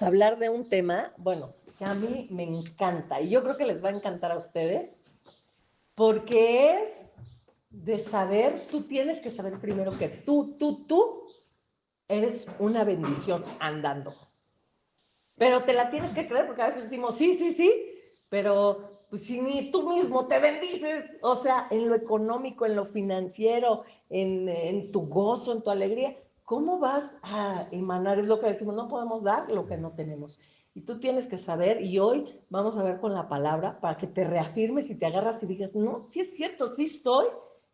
Hablar de un tema, bueno, que a mí me encanta y yo creo que les va a encantar a ustedes porque es de saber, tú tienes que saber primero que tú eres una bendición andando. Pero te la tienes que creer porque a veces decimos, sí, pero pues si ni tú mismo te bendices, o sea, en lo económico, en lo financiero, en tu gozo, en tu alegría, ¿cómo vas a emanar? Es lo que decimos, no podemos dar lo que no tenemos. Y tú tienes que saber, y hoy vamos a ver con la palabra para que te reafirmes y te agarras y digas, no, sí es cierto, sí soy,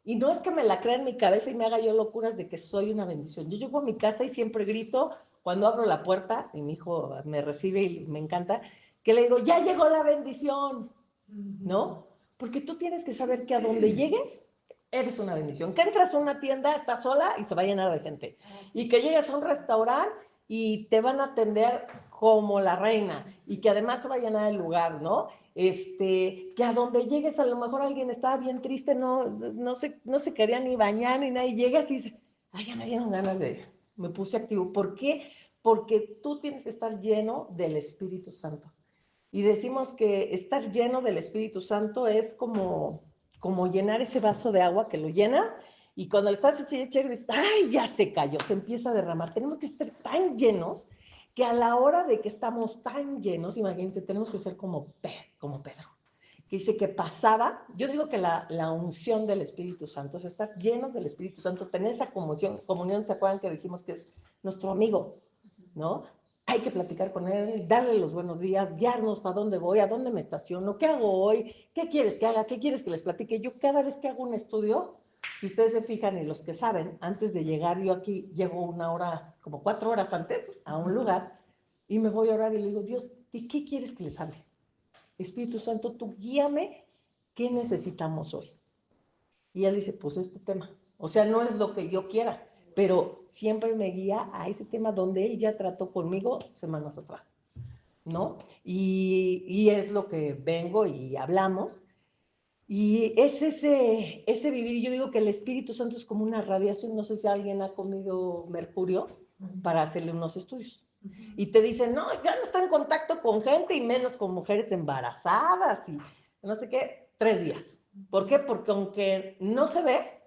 y no es que me la crea en mi cabeza y me haga yo locuras de que soy una bendición. Yo llego a mi casa y siempre grito, cuando abro la puerta, y mi hijo me recibe y me encanta, que le digo, ya llegó la bendición, ¿no? Porque tú tienes que saber que a donde llegues, eres una bendición. Que entras a una tienda, estás sola y se va a llenar de gente. Y que llegues a un restaurante y te van a atender como la reina. Y que además se va a llenar el lugar, ¿no? Que a donde llegues, a lo mejor alguien estaba bien triste, no se quería ni bañar ni nada, y llegas y dices, ay, ya me dieron ganas me puse activo. ¿Por qué? Porque tú tienes que estar lleno del Espíritu Santo. Y decimos que estar lleno del Espíritu Santo es como llenar ese vaso de agua que lo llenas y cuando le estás echando, ¡ay, ya se cayó! Se empieza a derramar. Tenemos que estar tan llenos que a la hora de que estamos tan llenos, imagínense, tenemos que ser como Pedro, que dice que pasaba, yo digo que la unción del Espíritu Santo, es estar llenos del Espíritu Santo, tener esa comunión, ¿se acuerdan que dijimos que es nuestro amigo, ¿no? Hay que platicar con él, darle los buenos días, guiarnos para dónde voy, a dónde me estaciono, qué hago hoy, qué quieres que haga, qué quieres que les platique. Yo cada vez que hago un estudio, si ustedes se fijan y los que saben, antes de llegar yo aquí, llego una hora, como 4 horas antes, a un lugar y me voy a orar y le digo, Dios, ¿de qué quieres que les hable? Espíritu Santo, tú guíame, ¿qué necesitamos hoy? Y él dice, pues este tema. O sea, no es lo que yo quiera, pero siempre me guía a ese tema donde él ya trató conmigo semanas atrás, ¿no? Y es lo que vengo y hablamos. Y es ese vivir, y yo digo que el Espíritu Santo es como una radiación, no sé si alguien ha comido mercurio para hacerle unos estudios. Y te dicen, no, ya no está en contacto con gente y menos con mujeres embarazadas y no sé qué, 3 días. ¿Por qué? Porque aunque no se ve,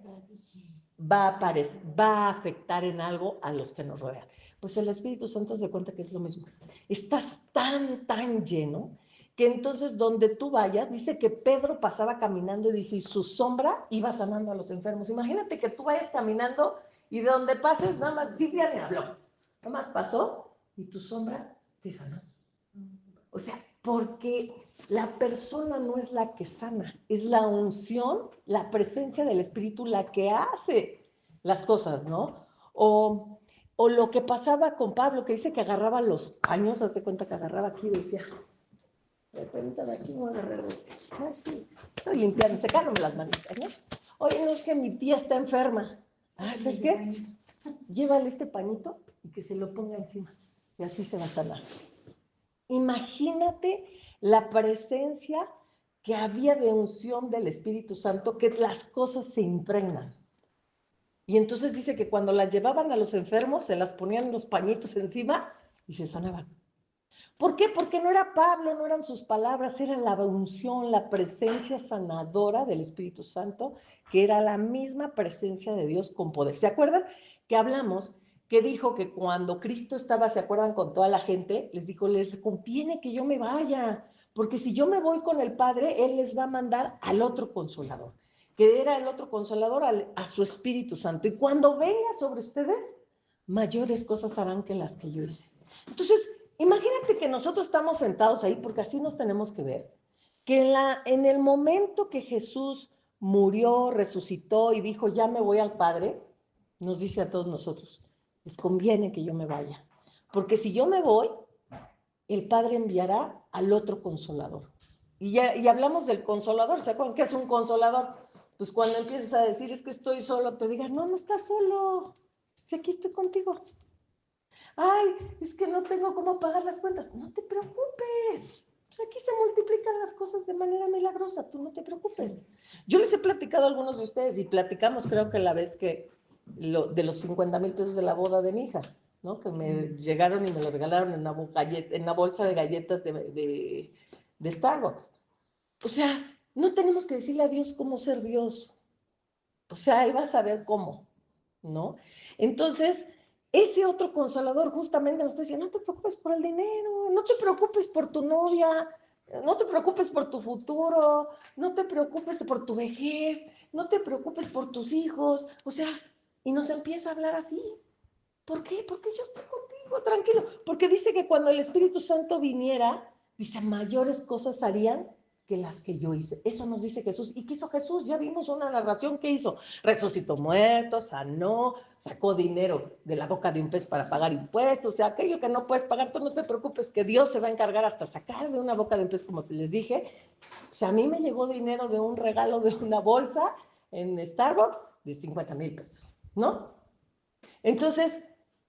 va a afectar en algo a los que nos rodean. Pues el Espíritu Santo se cuenta que es lo mismo. Estás tan lleno que entonces donde tú vayas, dice que Pedro pasaba caminando y dice, y su sombra iba sanando a los enfermos. Imagínate que tú vayas caminando y de donde pases, nada más, Silvia me habló, nada más pasó y tu sombra te sanó. O sea, porque la persona no es la que sana, es la unción, la presencia del Espíritu la que hace las cosas, ¿no? O lo que pasaba con Pablo, que dice que agarraba los paños, hace cuenta que agarraba aquí y decía, permítame aquí, voy a agarrar aquí. Estoy limpiando, secándome las manitas, ¿no? Oye, no es que mi tía está enferma. Ah, ¿sabes qué? Llévale este pañito y que se lo ponga encima. Y así se va a sanar. Imagínate la presencia que había de unción del Espíritu Santo, que las cosas se impregnan. Y entonces dice que cuando las llevaban a los enfermos, se las ponían los pañitos encima y se sanaban. ¿Por qué? Porque no era Pablo, no eran sus palabras, era la unción, la presencia sanadora del Espíritu Santo, que era la misma presencia de Dios con poder. ¿Se acuerdan que hablamos que dijo que cuando Cristo estaba, se acuerdan, con toda la gente, les dijo, les conviene que yo me vaya, porque si yo me voy con el Padre, Él les va a mandar al otro consolador, que era el otro consolador, a su Espíritu Santo. Y cuando venga sobre ustedes, mayores cosas harán que las que yo hice. Entonces, imagínate que nosotros estamos sentados ahí, porque así nos tenemos que ver, que en el momento que Jesús murió, resucitó y dijo, ya me voy al Padre, nos dice a todos nosotros, les conviene que yo me vaya, porque si yo me voy, el Padre enviará al otro consolador. Y hablamos del consolador, ¿se acuerdan qué es un consolador? Pues cuando empiezas a decir, es que estoy solo, te digan, no, no estás solo, si aquí estoy contigo. Ay, es que no tengo cómo pagar las cuentas. No te preocupes. Pues aquí se multiplican las cosas de manera milagrosa. Tú no te preocupes. Yo les he platicado a algunos de ustedes y platicamos, creo que la vez que de los 50,000 pesos de la boda de mi hija, ¿no? Que me llegaron y me lo regalaron en una bolsa de galletas de Starbucks. O sea, no tenemos que decirle a Dios cómo ser Dios. O sea, Él va a saber cómo, ¿no? Entonces, ese otro consolador justamente nos está diciendo, no te preocupes por el dinero, no te preocupes por tu novia, no te preocupes por tu futuro, no te preocupes por tu vejez, no te preocupes por tus hijos. O sea, y nos empieza a hablar así. ¿Por qué? Porque yo estoy contigo, tranquilo. Porque dice que cuando el Espíritu Santo viniera, dice, mayores cosas harían que las que yo hice. Eso nos dice Jesús. ¿Y qué hizo Jesús? Ya vimos una narración que hizo. Resucitó muertos, sanó, sacó dinero de la boca de un pez para pagar impuestos. O sea, aquello que no puedes pagar, tú no te preocupes, que Dios se va a encargar hasta sacar de una boca de un pez, como les dije. O sea, a mí me llegó dinero de un regalo de una bolsa en Starbucks de 50,000 pesos, ¿no? Entonces,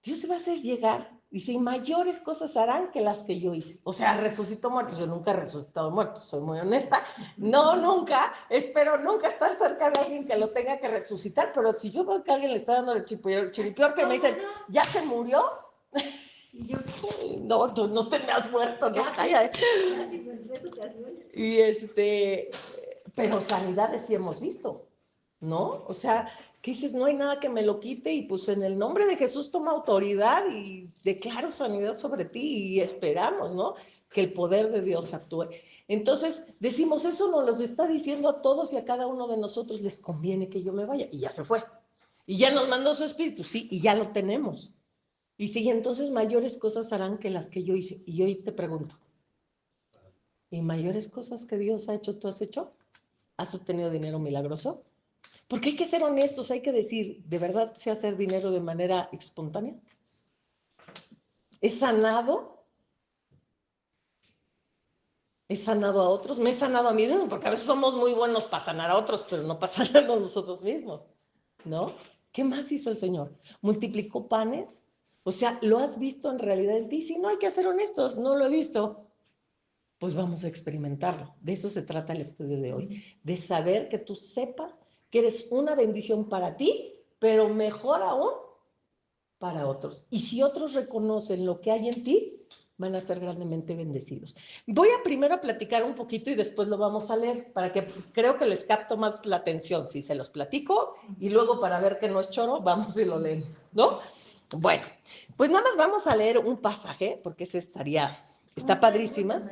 Dios se va a hacer llegar, dice, y mayores cosas harán que las que yo hice. O sea, resucitó muertos. Yo nunca he resucitado muertos, soy muy honesta. No, nunca. Espero nunca estar cerca de alguien que lo tenga que resucitar, pero si yo veo que alguien le está dando el chiripior que me dicen, ¿ya se murió? No, tú no te me has muerto, no, calla. Y pero sanidades sí hemos visto, ¿no? O sea, que dices, no hay nada que me lo quite y pues en el nombre de Jesús toma autoridad y declaro sanidad sobre ti y esperamos, ¿no? Que el poder de Dios actúe. Entonces decimos, eso nos lo está diciendo a todos y a cada uno de nosotros les conviene que yo me vaya. Y ya se fue. Y ya nos mandó su espíritu, sí, y ya lo tenemos. Y sí, entonces mayores cosas harán que las que yo hice. Y hoy te pregunto, ¿y mayores cosas que Dios ha hecho, tú has hecho? ¿Has obtenido dinero milagroso? Porque hay que ser honestos, hay que decir, ¿de verdad sé hacer dinero de manera espontánea? ¿He sanado? ¿He sanado a otros? ¿Me he sanado a mí mismo? Porque a veces somos muy buenos para sanar a otros, pero no para sanarnos nosotros mismos, ¿no? ¿Qué más hizo el Señor? ¿Multiplicó panes? O sea, ¿lo has visto en realidad en ti? Si no, hay que ser honestos, no lo he visto. Pues vamos a experimentarlo. De eso se trata el estudio de hoy, de saber que tú sepas que eres una bendición para ti, pero mejor aún para otros. Y si otros reconocen lo que hay en ti, van a ser grandemente bendecidos. Voy a primero platicar un poquito y después lo vamos a leer, para que creo que les capto más la atención si se los platico y luego para ver que no es choro, vamos y lo leemos, ¿no? Bueno, pues nada más vamos a leer un pasaje, porque ese está padrísima.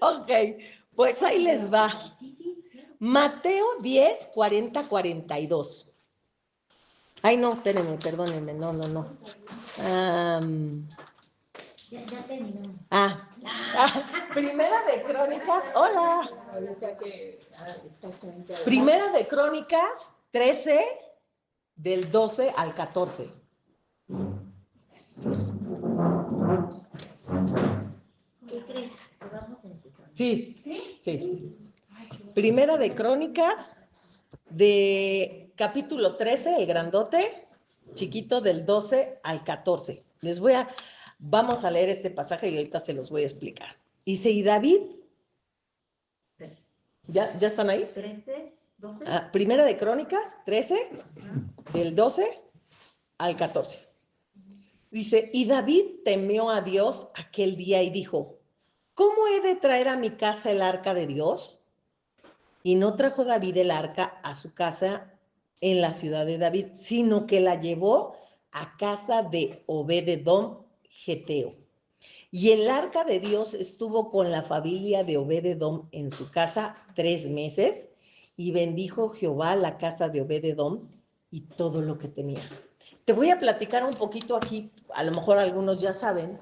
Ok, pues ahí les va. Mateo 10, 40, 42. Ay, no, espérenme, perdónenme, no. Ya terminamos. Primera de Crónicas, hola. Primera de Crónicas 13, del 12 al 14. ¿Qué crees? Vamos a empezar. Sí. Primera de Crónicas, de capítulo 13, el grandote, chiquito, del 12 al 14. Vamos a leer este pasaje y ahorita se los voy a explicar. Dice, y David, ¿ya están ahí? 13, 12. Primera de Crónicas, 13, del 12 al 14. Dice, y David temió a Dios aquel día y dijo, ¿cómo he de traer a mi casa el arca de Dios? Y no trajo David el arca a su casa en la ciudad de David, sino que la llevó a casa de Obed-edom geteo. Y el arca de Dios estuvo con la familia de Obed-edom en su casa 3 meses, y bendijo Jehová la casa de Obed-edom y todo lo que tenía. Te voy a platicar un poquito aquí, a lo mejor algunos ya saben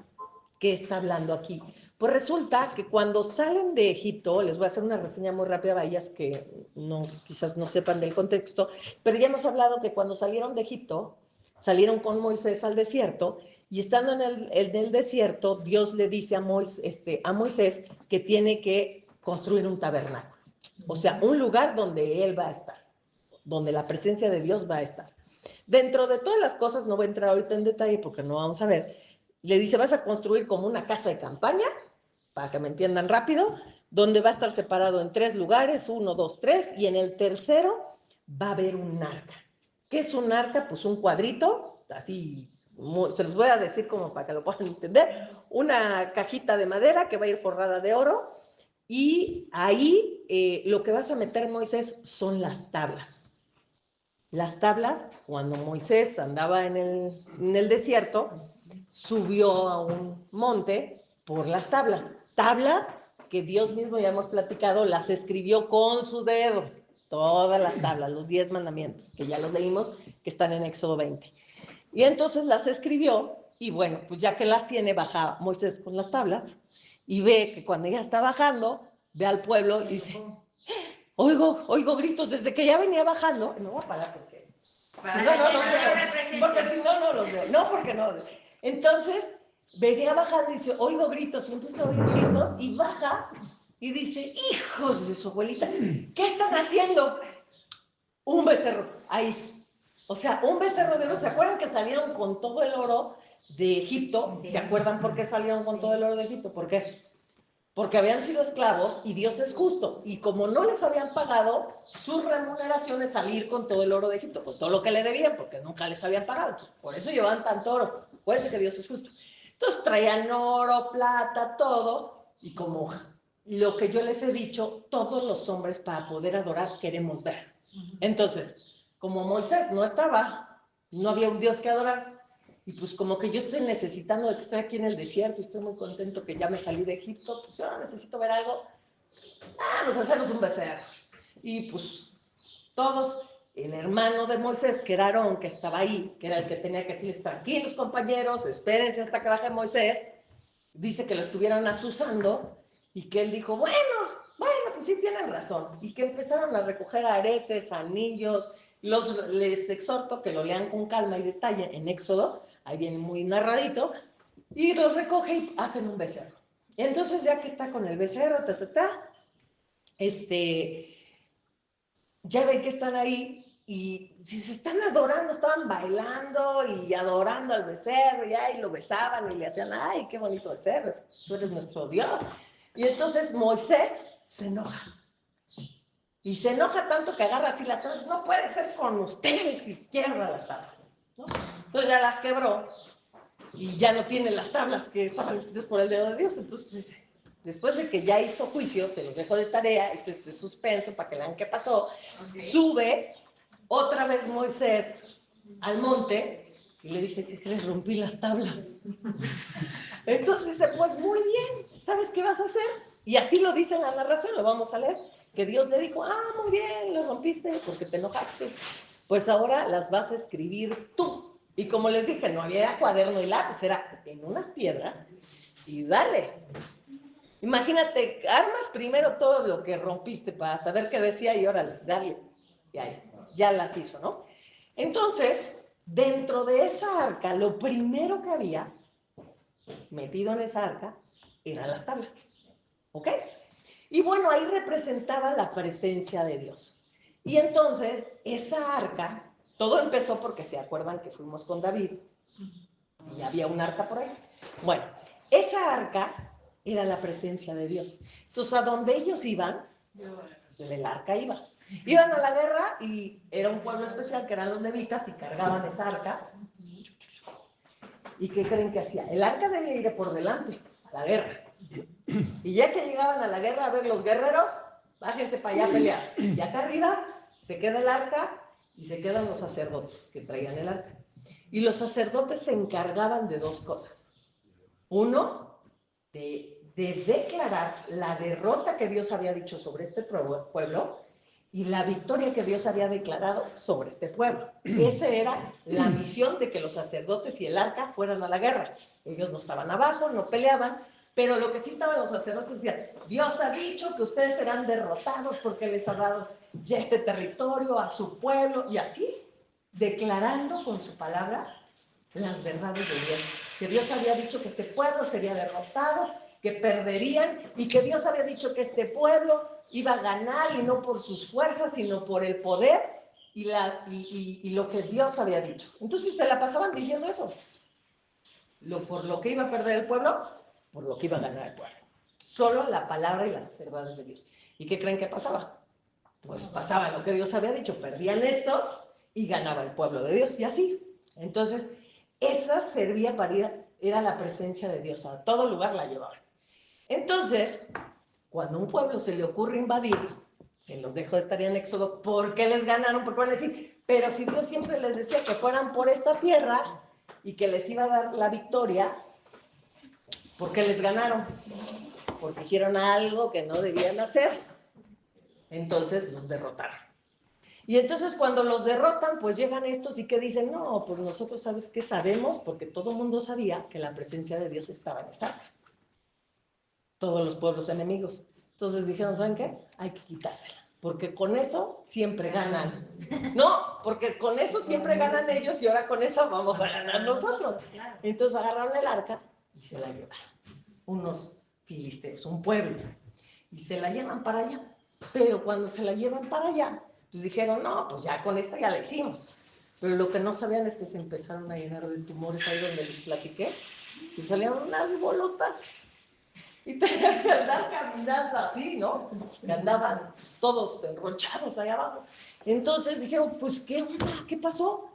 qué está hablando aquí. Pues resulta que cuando salen de Egipto, les voy a hacer una reseña muy rápida a ellas que quizás no sepan del contexto, pero ya hemos hablado que cuando salieron de Egipto, salieron con Moisés al desierto, y estando en el desierto, Dios le dice a Moisés que tiene que construir un tabernáculo, o sea, un lugar donde él va a estar, donde la presencia de Dios va a estar. Dentro de todas las cosas, no voy a entrar ahorita en detalle porque no vamos a ver, le dice, vas a construir como una casa de campaña, para que me entiendan rápido, donde va a estar separado en 3 lugares, 1, 2, 3, y en el tercero va a haber un arca. ¿Qué es un arca? Pues un cuadrito, así, se los voy a decir como para que lo puedan entender, una cajita de madera que va a ir forrada de oro, y ahí lo que vas a meter, Moisés, son las tablas. Las tablas, cuando Moisés andaba en el desierto, subió a un monte por las tablas. Tablas que Dios mismo, ya hemos platicado, las escribió con su dedo. Todas las tablas, los 10 mandamientos, que ya los leímos, que están en Éxodo 20. Y entonces las escribió, y bueno, pues ya que las tiene, baja Moisés con las tablas, y ve que cuando ella está bajando, ve al pueblo y dice, oigo gritos desde que ya venía bajando. Me voy a parar porque si no, no los veo. No, porque no. Entonces, venía bajando y dice, oigo gritos, y empieza a oír gritos, y baja y dice, hijos de su abuelita, ¿qué están haciendo? Un becerro, ahí. O sea, un becerro de oro. ¿Se acuerdan que salieron con todo el oro de Egipto? Sí. ¿Se acuerdan por qué salieron con todo el oro de Egipto? ¿Por qué? Porque habían sido esclavos y Dios es justo. Y como no les habían pagado, su remuneración es salir con todo el oro de Egipto, con todo lo que le debían, porque nunca les habían pagado. Entonces, por eso llevaban tanto oro. Acuérdense que Dios es justo. Entonces traían oro, plata, todo. Y como lo que yo les he dicho, todos los hombres para poder adorar queremos ver. Entonces, como Moisés no estaba, no había un Dios que adorar. Y pues como que yo estoy necesitando, que estoy aquí en el desierto, estoy muy contento que ya me salí de Egipto, pues yo necesito ver algo, vamos a hacernos un becerro. Y pues todos, el hermano de Moisés, que era Aarón, que estaba ahí, que era el que tenía que decirles, tranquilos compañeros, espérense hasta que baje Moisés, dice que lo estuvieran asusando, y que él dijo, bueno, pues sí tienen razón, y que empezaron a recoger aretes, anillos. Les exhorto que lo lean con calma y detalle en Éxodo, ahí viene muy narradito, y los recoge y hacen un becerro. Entonces, ya que está con el becerro, ya ven que están ahí y se están adorando, estaban bailando y adorando al becerro, y lo besaban y le hacían, ay, qué bonito becerro, tú eres nuestro Dios. Y entonces Moisés se enoja. Y se enoja tanto que agarra así las tablas, no puede ser con ustedes, y quiebra las tablas, ¿no? Entonces ya las quebró y ya no tiene las tablas que estaban escritas por el dedo de Dios. Entonces, pues, después de que ya hizo juicio, se los dejó de tarea, este suspenso para que vean qué pasó. Okay. Sube otra vez Moisés al monte y le dice, ¿qué crees? Rompí las tablas. Entonces dice, pues muy bien, ¿sabes qué vas a hacer? Y así lo dice en la narración, lo vamos a leer, que Dios le dijo, muy bien, lo rompiste porque te enojaste, pues ahora las vas a escribir tú. Y como les dije, no había cuaderno y lápiz, era en unas piedras, y dale. Imagínate, armas primero todo lo que rompiste para saber qué decía, y órale, dale. Y ahí, ya las hizo, ¿no? Entonces, dentro de esa arca, lo primero que había metido en esa arca eran las tablas, ¿ok? Y bueno, ahí representaba la presencia de Dios. Y entonces, esa arca, todo empezó porque se acuerdan que fuimos con David y había un arca por ahí. Bueno, esa arca era la presencia de Dios. Entonces, a donde ellos iban, el arca iba. Iban a la guerra y era un pueblo especial que eran los levitas y cargaban esa arca. ¿Y qué creen que hacía? El arca debía ir por delante a la guerra. Y ya que llegaban a la guerra, a ver, los guerreros, bájense para allá a pelear. Y acá arriba se queda el arca y se quedan los sacerdotes que traían el arca. Y los sacerdotes se encargaban de dos cosas. Uno, de declarar la derrota que Dios había dicho sobre este pueblo y la victoria que Dios había declarado sobre este pueblo. Esa era la misión de que los sacerdotes y el arca fueran a la guerra. Ellos no estaban abajo, no peleaban, pero lo que sí estaban los sacerdotes decían, Dios ha dicho que ustedes serán derrotados porque les ha dado ya este territorio a su pueblo, y así, declarando con su palabra las verdades de Dios, que Dios había dicho que este pueblo sería derrotado, que perderían, y que Dios había dicho que este pueblo iba a ganar, y no por sus fuerzas, sino por el poder y lo que Dios había dicho. Entonces se la pasaban diciendo eso, por lo que iba a perder el pueblo, por lo que iba a ganar el pueblo. Solo la palabra y las verdades de Dios. ¿Y qué creen que pasaba? Pues pasaba lo que Dios había dicho, perdían estos y ganaba el pueblo de Dios, y así. Entonces, esa servía para ir, era la presencia de Dios, a todo lugar la llevaban. Entonces, cuando a un pueblo se le ocurre invadir, se los dejo de tarea en Éxodo, ¿por qué les ganaron? Porque van a decir, pero si Dios siempre les decía que fueran por esta tierra y que les iba a dar la victoria, ¿por qué les ganaron? Porque hicieron algo que no debían hacer. Entonces los derrotaron. Y entonces cuando los derrotan, pues llegan estos y que dicen, no, pues nosotros, ¿sabes qué sabemos? Porque todo el mundo sabía que la presencia de Dios estaba en esa arca. Todos los pueblos enemigos. Entonces dijeron, ¿saben qué? Hay que quitársela, porque con eso siempre ganan. No, porque con eso siempre ganan ellos y ahora con eso vamos a ganar nosotros. Entonces agarraron el arca y se la llevaron. Unos filisteos, un pueblo, y se la llevan para allá. Pero cuando se la llevan para allá, pues dijeron, no, pues ya con esta ya la hicimos. Pero lo que no sabían es que se empezaron a llenar de tumores ahí donde les platiqué, y salieron unas bolotas. Y tenían que andar caminando así, ¿no? Que andaban pues, todos enronchados ahí abajo. Entonces dijeron, pues, ¿qué onda? ¿Qué pasó?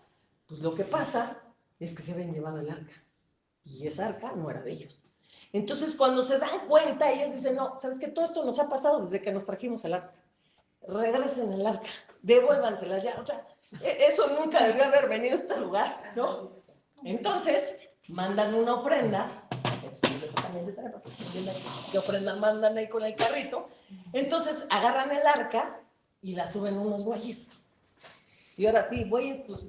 Pues lo que pasa es que se habían llevado el arca. Y esa arca no era de ellos. Entonces, cuando se dan cuenta, ellos dicen, no, ¿sabes qué? Todo esto nos ha pasado desde que nos trajimos el arca. Regresen el arca, devuélvanselas ya. O sea, eso nunca debió haber venido a este lugar, ¿no? Entonces, mandan una ofrenda. ¿Qué ofrenda mandan ahí con el carrito? Entonces, agarran el arca y la suben unos bueyes. Y ahora sí, bueyes, pues,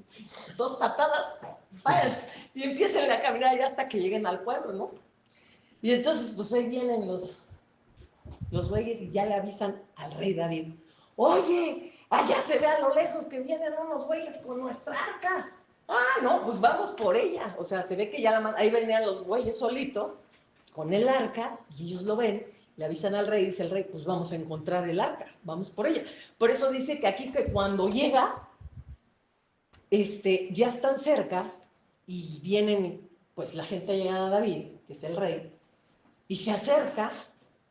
2 patadas, váyanse, y empiecen a caminar ya hasta que lleguen al pueblo, ¿no? Y entonces, pues ahí vienen los bueyes y ya le avisan al rey David, oye, allá se ve a lo lejos que vienen unos bueyes con nuestra arca. Ah, no, pues vamos por ella. O sea, se ve que ya ahí venían los bueyes solitos con el arca y ellos lo ven, le avisan al rey, dice el rey, pues vamos a encontrar el arca, vamos por ella. Por eso dice que aquí que cuando llega, ya están cerca y vienen, pues la gente llega a David, que es el rey, y se acerca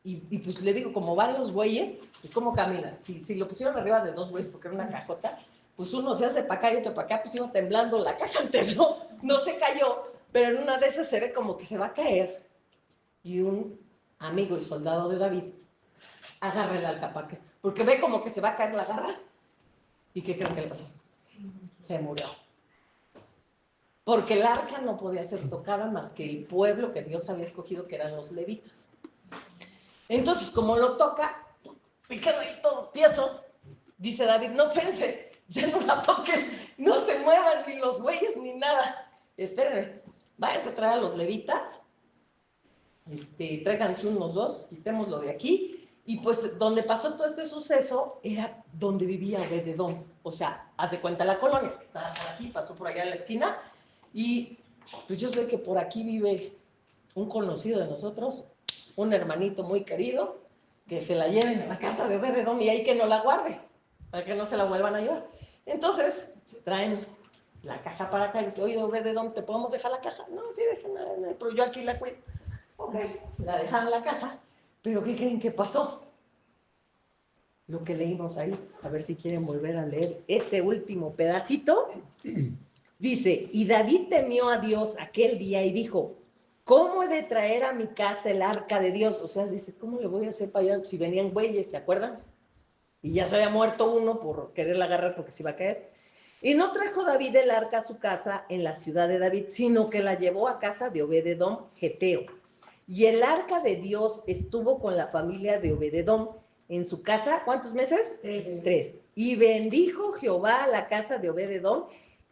y pues le digo, como van los bueyes, pues cómo caminan. Si lo pusieron arriba de 2 bueyes porque era una cajota, pues uno se hace para acá y otro para acá, pues iba temblando la caja antes, no se cayó, pero en una de esas se ve como que se va a caer y un amigo y soldado de David agarra el alcapaque, porque ve como que se va a caer, la agarra. ¿Y qué creen que le pasó? Se murió. Porque el arca no podía ser tocada más que el pueblo que Dios había escogido, que eran los levitas. Entonces, como lo toca, me quedo ahí todo tieso. Dice David, no, espérense, ya no la toquen, no se muevan ni los bueyes ni nada. Espérenme, váyanse a traer a los levitas, tráiganse unos 2, quitémoslo de aquí. Y pues donde pasó todo este suceso era donde vivía Obed-Edom. O sea, haz de cuenta la colonia, que estaba por aquí, pasó por allá en la esquina. Y pues yo sé que por aquí vive un conocido de nosotros, un hermanito muy querido, que se la lleven a la casa de Obed-Edom y ahí que no la guarde, para que no se la vuelvan a llevar. Entonces, se traen la caja para acá y dice, oye, Obed-Edom, ¿te podemos dejar la caja? No, sí, déjenla, pero yo aquí la cuido. Ok, la dejaron la caja, pero ¿qué creen que pasó? Lo que leímos ahí, a ver si quieren volver a leer ese último pedacito. Dice, y David temió a Dios aquel día y dijo, ¿cómo he de traer a mi casa el arca de Dios? O sea, dice, ¿cómo le voy a hacer para allá? Si venían bueyes, ¿se acuerdan? Y ya se había muerto uno por quererla agarrar porque se iba a caer. Y no trajo David el arca a su casa en la ciudad de David, sino que la llevó a casa de Obed-Edom, geteo. Y el arca de Dios estuvo con la familia de Obed-Edom en su casa, ¿cuántos meses? 3. Y bendijo Jehová la casa de Obed-Edom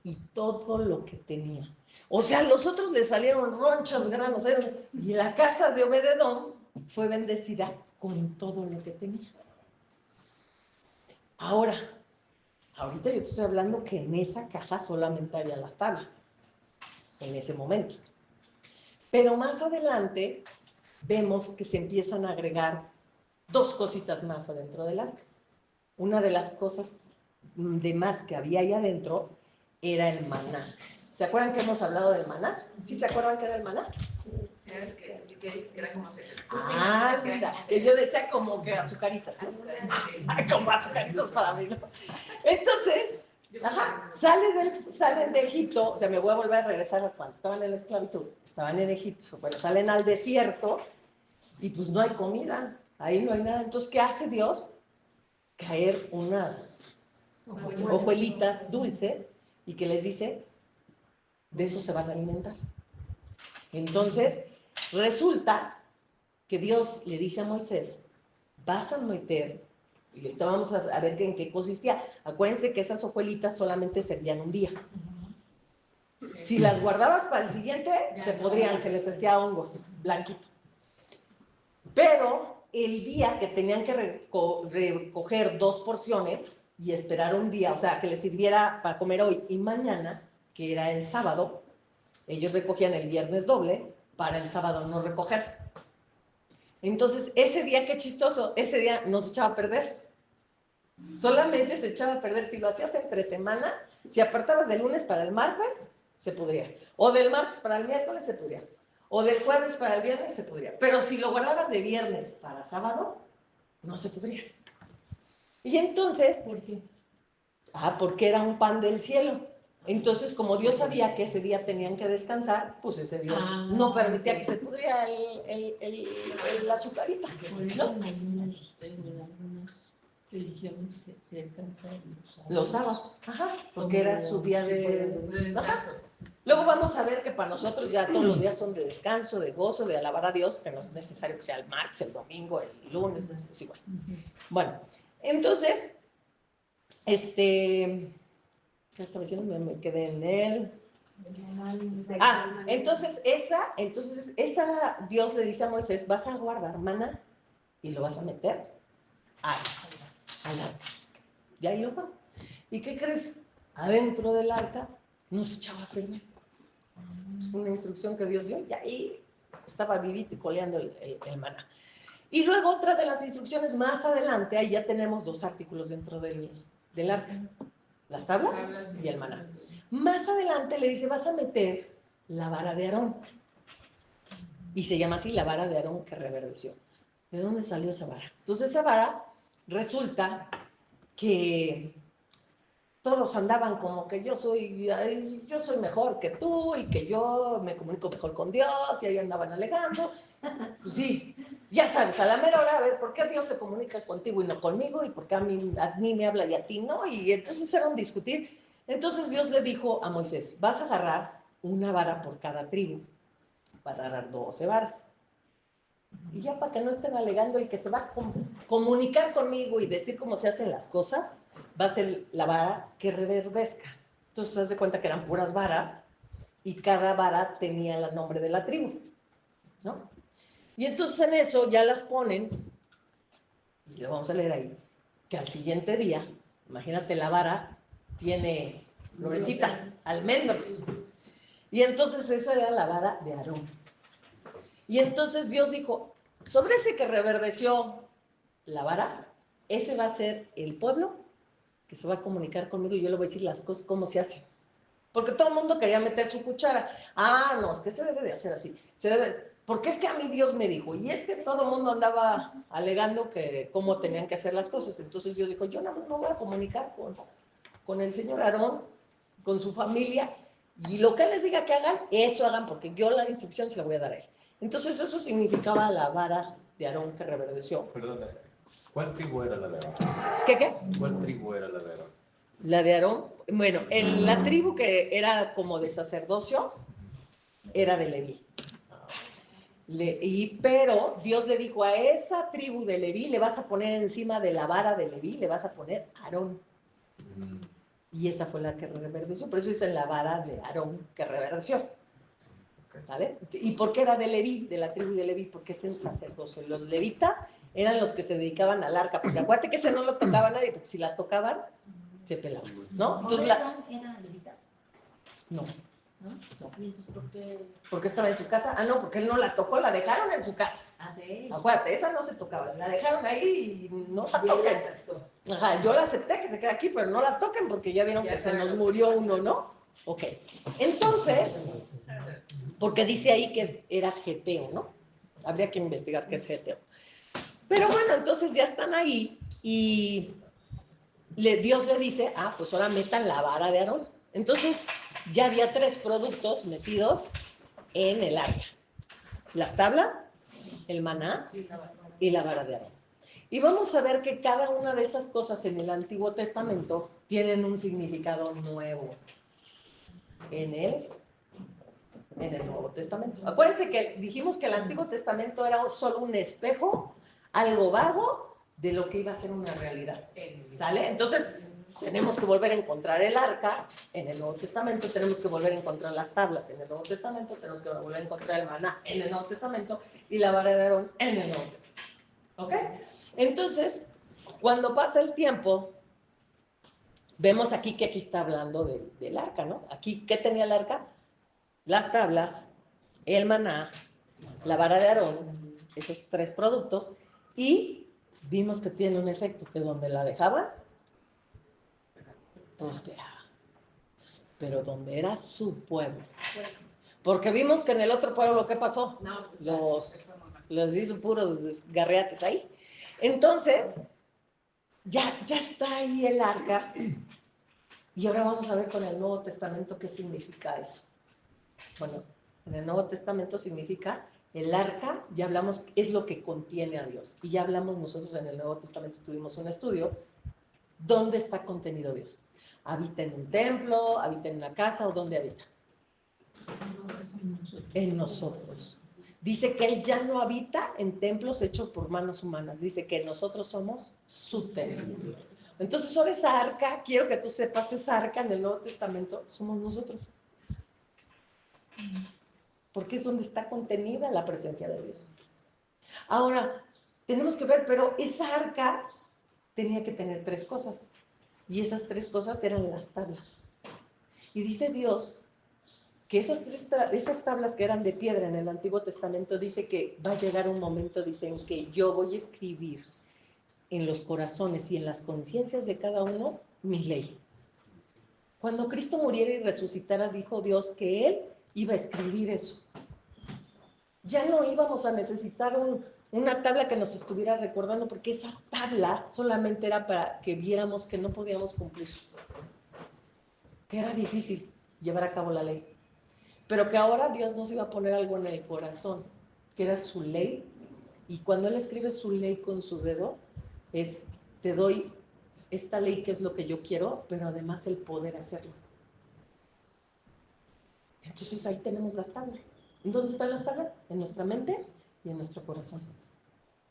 y todo lo que tenía. O sea, a los otros les salieron ronchas, granos, y la casa de Obed-Edom fue bendecida con todo lo que tenía. Ahora, ahorita yo te estoy hablando que en esa caja solamente había las tablas, en ese momento. Pero más adelante vemos que se empiezan a agregar 2 cositas más adentro del arca. Una de las cosas de más que había ahí adentro era el maná. ¿Se acuerdan que hemos hablado del maná? ¿Sí se acuerdan que era el maná? Que era como Que yo decía como que azucaritas, ¿no? Como azucaritas para mí, ¿no? Entonces, Ajá, salen de Egipto, o sea, me voy a volver a regresar a cuando estaban en la esclavitud, estaban en Egipto, bueno, salen al desierto y pues no hay comida, ahí no hay nada. Entonces, ¿qué hace Dios? Caer unas hojuelitas dulces y que les dice, de eso se van a alimentar. Entonces, resulta que Dios le dice a Moisés, vas a meter, y ahorita vamos a ver en qué consistía. Acuérdense que esas hojuelitas solamente servían un día. Si las guardabas para el siguiente, se podrían, se les hacía hongos, blanquito. Pero el día que tenían que recoger 2 porciones y esperar un día, o sea, que les sirviera para comer hoy y mañana, que era el sábado, ellos recogían el viernes doble para el sábado no recoger. Entonces, ese día, qué chistoso, ese día no se echaba a perder. Solamente se echaba a perder si lo hacías entre semana, si apartabas del lunes para el martes, se podría. O del martes para el miércoles, se podría. O del jueves para el viernes, se podría. Pero si lo guardabas de viernes para sábado, no se podría. Y entonces, ¿Por qué? porque era un pan del cielo. Entonces, como Dios sabía que ese día tenían que descansar, pues ese Dios no permitía que se pudriera el azucarita. Por eso en algunas religiones se descansa Los sábados, porque era su día De de... descanso. Luego vamos a ver que para nosotros ya todos los días son de descanso, de gozo, de alabar a Dios, que no es necesario que sea el martes, el domingo, el lunes, es igual. Bueno, entonces, ¿qué estaba diciendo? Me quedé en él. Entonces esa Dios le dice a Moisés, vas a guardar maná y lo vas a meter al arca. Y ahí lo va. ¿Y qué crees? Adentro del arca no se echaba a perder. Es una instrucción que Dios dio y ahí estaba vivito y coleando el maná. Y luego otra de las instrucciones más adelante, ahí ya tenemos 2 artículos dentro del arca. Las tablas y el maná. Más adelante le dice, vas a meter la vara de Aarón. Y se llama así, la vara de Aarón que reverdeció. ¿De dónde salió esa vara? Entonces esa vara resulta que todos andaban como que yo soy mejor que tú y que yo me comunico mejor con Dios y ahí andaban alegando. Pues sí, ya sabes, a la mera hora, a ver, ¿por qué Dios se comunica contigo y no conmigo? ¿Y por qué a mí me habla y a ti no? Y entonces era un discutir. Entonces Dios le dijo a Moisés, vas a agarrar una vara por cada tribu. Vas a agarrar 12 varas. Y ya para que no estén alegando, el que se va a comunicar conmigo y decir cómo se hacen las cosas, va a ser la vara que reverdezca. Entonces, haz de cuenta que eran puras varas y cada vara tenía el nombre de la tribu, ¿no? Y entonces en eso ya las ponen, y le vamos a leer ahí, que al siguiente día, imagínate, la vara tiene florecitas, almendros. Y entonces esa era la vara de Aarón. Y entonces Dios dijo, sobre ese que reverdeció la vara, ese va a ser el pueblo que se va a comunicar conmigo y yo le voy a decir las cosas, cómo se hacen. Porque todo el mundo quería meter su cuchara. No, es que se debe de hacer así. Porque es que a mí Dios me dijo, y es que todo el mundo andaba alegando que cómo tenían que hacer las cosas. Entonces Dios dijo, yo nada más me voy a comunicar con el señor Aarón, con su familia, y lo que él les diga que hagan, eso hagan, porque yo la instrucción se la voy a dar a él. Entonces eso significaba la vara de Aarón que reverdeció. Perdona, ¿cuál tribu era la de Aarón? ¿Qué? ¿Cuál tribu era la de Aarón? La de Aarón, bueno, la tribu que era como de sacerdocio era de Leví. Pero Dios le dijo a esa tribu de Leví, le vas a poner encima de la vara de Leví, le vas a poner Aarón. Y esa fue la que reverdeció, por eso dicen la vara de Aarón que reverdeció. ¿Vale? ¿Y por qué era de Leví, de la tribu de Leví? Porque es el sacerdocio. Los levitas eran los que se dedicaban al arca, porque acuérdate que ese no lo tocaba nadie, porque si la tocaban, se pelaban, ¿no? Entonces ¿Era levita? No. ¿No? ¿Y entonces por qué? ¿Porque estaba en su casa? No, porque él no la tocó, la dejaron en su casa. De él. Acuérdate, esa no se tocaba, la dejaron ahí y no la Y él toquen. aceptó. Yo la acepté que se quede aquí, pero no la toquen porque ya vieron que se nos murió uno, ¿no? Ok. Entonces, porque dice ahí que era geteo, ¿no? Habría que investigar qué es geteo. Pero bueno, entonces ya están ahí y Dios le dice, pues ahora metan la vara de Aarón. Entonces ya había 3 productos metidos en el arca. Las tablas, el maná y la vara de Aarón. Y vamos a ver que cada una de esas cosas en el Antiguo Testamento tienen un significado nuevo en el Nuevo Testamento. Acuérdense que dijimos que el Antiguo Testamento era solo un espejo, algo vago de lo que iba a ser una realidad. ¿Sale? Entonces, tenemos que volver a encontrar el arca en el Nuevo Testamento, tenemos que volver a encontrar las tablas en el Nuevo Testamento, tenemos que volver a encontrar el maná en el Nuevo Testamento y la vara de Aarón en el Nuevo Testamento. ¿Ok? Entonces, cuando pasa el tiempo, vemos aquí que aquí está hablando del arca, ¿no? Aquí, ¿qué tenía el arca? Las tablas, el maná, la vara de Aarón, esos 3 productos, y vimos que tiene un efecto, que donde la dejaban, prosperaba. Pero donde era su pueblo. Porque vimos que en el otro pueblo, ¿qué pasó? Los hizo puros desgarriates ahí. Entonces, ya está ahí el arca. Y ahora vamos a ver con el Nuevo Testamento qué significa eso. Bueno, en el Nuevo Testamento significa el arca, ya hablamos, es lo que contiene a Dios. Y ya hablamos nosotros en el Nuevo Testamento, tuvimos un estudio, ¿dónde está contenido Dios? ¿Habita en un templo? ¿Habita en una casa? ¿O dónde habita? En nosotros. Dice que Él ya no habita en templos hechos por manos humanas. Dice que nosotros somos su templo. Entonces, ahora esa arca, quiero que tú sepas, esa arca en el Nuevo Testamento somos nosotros. Porque es donde está contenida la presencia de Dios. Ahora, tenemos que ver, pero esa arca tenía que tener 3 cosas. Y esas 3 cosas eran las tablas. Y dice Dios que esas tablas que eran de piedra en el Antiguo Testamento, dice que va a llegar un momento, dicen que yo voy a escribir en los corazones y en las conciencias de cada uno mi ley. Cuando Cristo muriera y resucitara, dijo Dios que Él iba a escribir eso. Ya no íbamos a necesitar una tabla que nos estuviera recordando, porque esas tablas solamente era para que viéramos que no podíamos cumplir, que era difícil llevar a cabo la ley, pero que ahora Dios nos iba a poner algo en el corazón, que era su ley, y cuando Él escribe su ley con su dedo, te doy esta ley que es lo que yo quiero, pero además el poder hacerlo. Entonces ahí tenemos las tablas. ¿Dónde están las tablas? En nuestra mente y en nuestro corazón.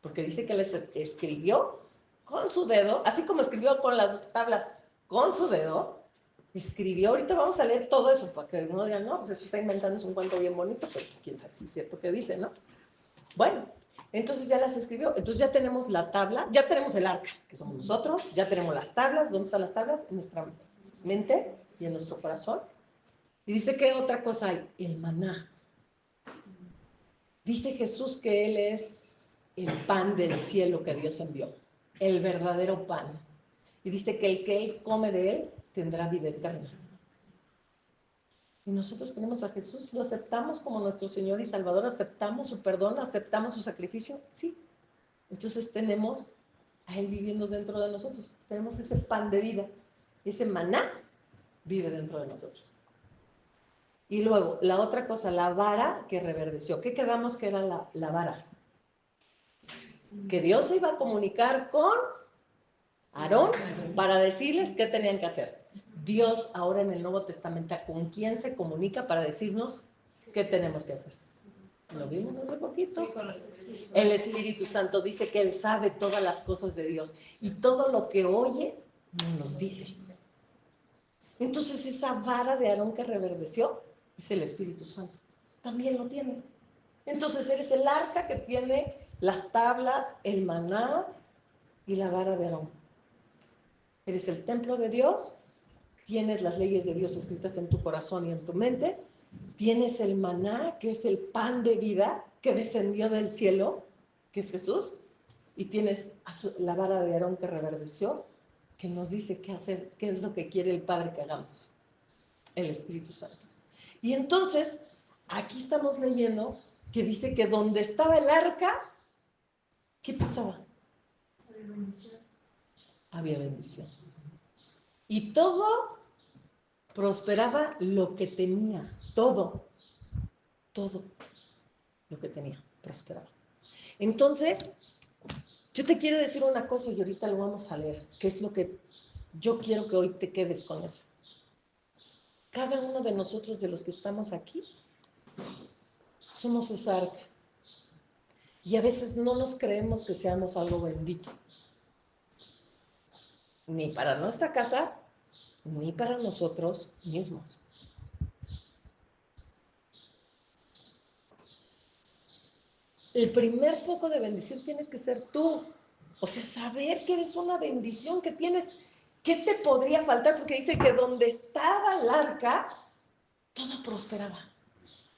Porque dice que Él escribió con su dedo, así como escribió con las tablas con su dedo, escribió. Ahorita vamos a leer todo eso para que uno diga, no, pues es que está inventando un cuento bien bonito, pero pues quién sabe si es cierto que dice, ¿no? Bueno, entonces ya las escribió. Entonces ya tenemos la tabla, ya tenemos el arca, que somos nosotros, ya tenemos las tablas. ¿Dónde están las tablas? En nuestra mente y en nuestro corazón. Y dice que otra cosa hay, el maná. Dice Jesús que Él es el pan del cielo que Dios envió, el verdadero pan. Y dice que el que Él come de Él tendrá vida eterna. Y nosotros tenemos a Jesús, lo aceptamos como nuestro Señor y Salvador, aceptamos su perdón, aceptamos su sacrificio, sí. Entonces tenemos a Él viviendo dentro de nosotros, tenemos ese pan de vida, ese maná vive dentro de nosotros. Y luego, la otra cosa, la vara que reverdeció. ¿Qué quedamos que era la vara? Que Dios se iba a comunicar con Aarón para decirles qué tenían que hacer. Dios ahora en el Nuevo Testamento, ¿con quién se comunica para decirnos qué tenemos que hacer? ¿Lo vimos hace poquito? El Espíritu Santo dice que Él sabe todas las cosas de Dios y todo lo que oye nos dice. Entonces esa vara de Aarón que reverdeció es el Espíritu Santo. También lo tienes. Entonces eres el arca que tiene las tablas, el maná y la vara de Aarón. Eres el templo de Dios, tienes las leyes de Dios escritas en tu corazón y en tu mente, tienes el maná, que es el pan de vida que descendió del cielo, que es Jesús, y tienes la vara de Aarón que reverdeció, que nos dice qué hacer, qué es lo que quiere el Padre que hagamos, el Espíritu Santo. Y entonces, aquí estamos leyendo que dice que donde estaba el arca, ¿qué pasaba? Había bendición. Y todo prosperaba lo que tenía. Todo lo que tenía prosperaba. Entonces, yo te quiero decir una cosa y ahorita lo vamos a leer, que es lo que yo quiero que hoy te quedes con eso. Cada uno de nosotros, de los que estamos aquí, somos esa arca. Y a veces no nos creemos que seamos algo bendito. Ni para nuestra casa, ni para nosotros mismos. El primer foco de bendición tienes que ser tú. O sea, saber que eres una bendición, que tienes. ¿Qué te podría faltar? Porque dice que donde estaba el arca, todo prosperaba.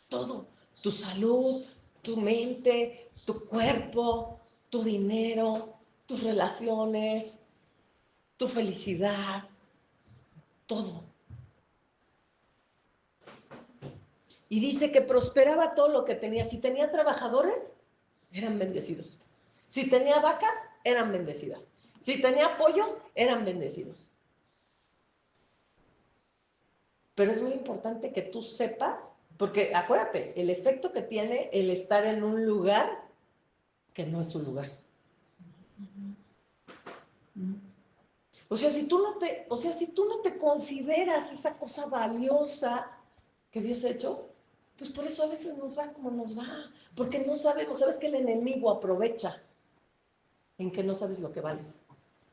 Todo. Tu salud, tu mente, tu cuerpo, tu dinero, tus relaciones, tu felicidad, todo. Y dice que prosperaba todo lo que tenía. Si tenía trabajadores, eran bendecidos. Si tenía vacas, eran bendecidas. Si tenía pollos, eran bendecidos. Pero es muy importante que tú sepas, porque acuérdate, el efecto que tiene el estar en un lugar que no es su lugar. O sea, si tú no te consideras esa cosa valiosa que Dios ha hecho, pues por eso a veces nos va como nos va, porque no sabemos, sabes que el enemigo aprovecha en que no sabes lo que vales,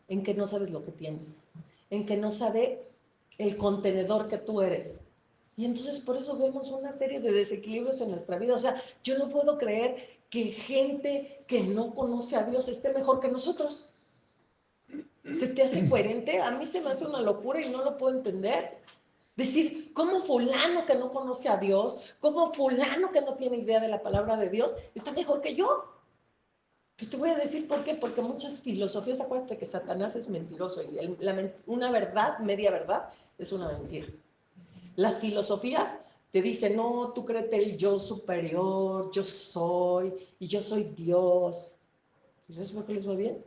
en que no sabes lo que tienes, en que no sabe el contenedor que tú eres. Y entonces por eso vemos una serie de desequilibrios en nuestra vida. O sea, yo no puedo creer que gente que no conoce a Dios esté mejor que nosotros. ¿Se te hace coherente? A mí se me hace una locura y no lo puedo entender. Decir, ¿cómo fulano que no conoce a Dios, cómo fulano que no tiene idea de la palabra de Dios, está mejor que yo? Pues te voy a decir por qué, porque muchas filosofías, acuérdate que Satanás es mentiroso y una verdad, media verdad, es una mentira. Las filosofías te dicen, no, tú créete el yo superior, yo soy, y yo soy Dios. ¿Y sabes por qué les va bien?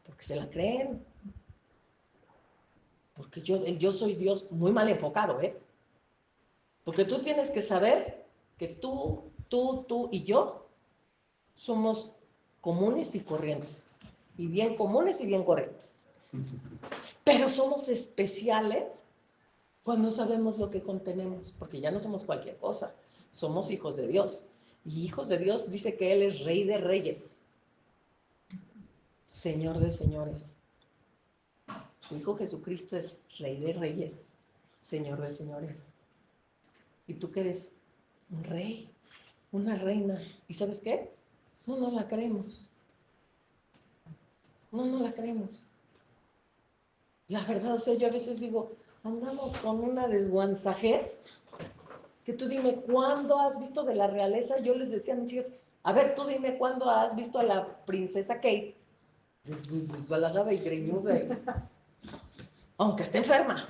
Porque se la creen. Porque el yo soy Dios, muy mal enfocado, ¿eh? Porque tú tienes que saber que tú y yo somos comunes y corrientes. Y bien comunes y bien corrientes. Pero somos especiales cuando sabemos lo que contenemos, porque ya no somos cualquier cosa. Somos hijos de Dios. Y hijos de Dios dice que Él es Rey de Reyes, Señor de Señores. Su Hijo Jesucristo es Rey de Reyes, Señor de Señores. Y tú que eres un rey, una reina. ¿Y sabes qué? No la creemos. No la creemos. La verdad, o sea, yo a veces digo, andamos con una desguanzajez, que tú dime, ¿cuándo has visto de la realeza? Yo les decía a mis hijas, a ver, tú dime cuándo has visto a la princesa Kate, desbalagada y greñuda, aunque esté enferma.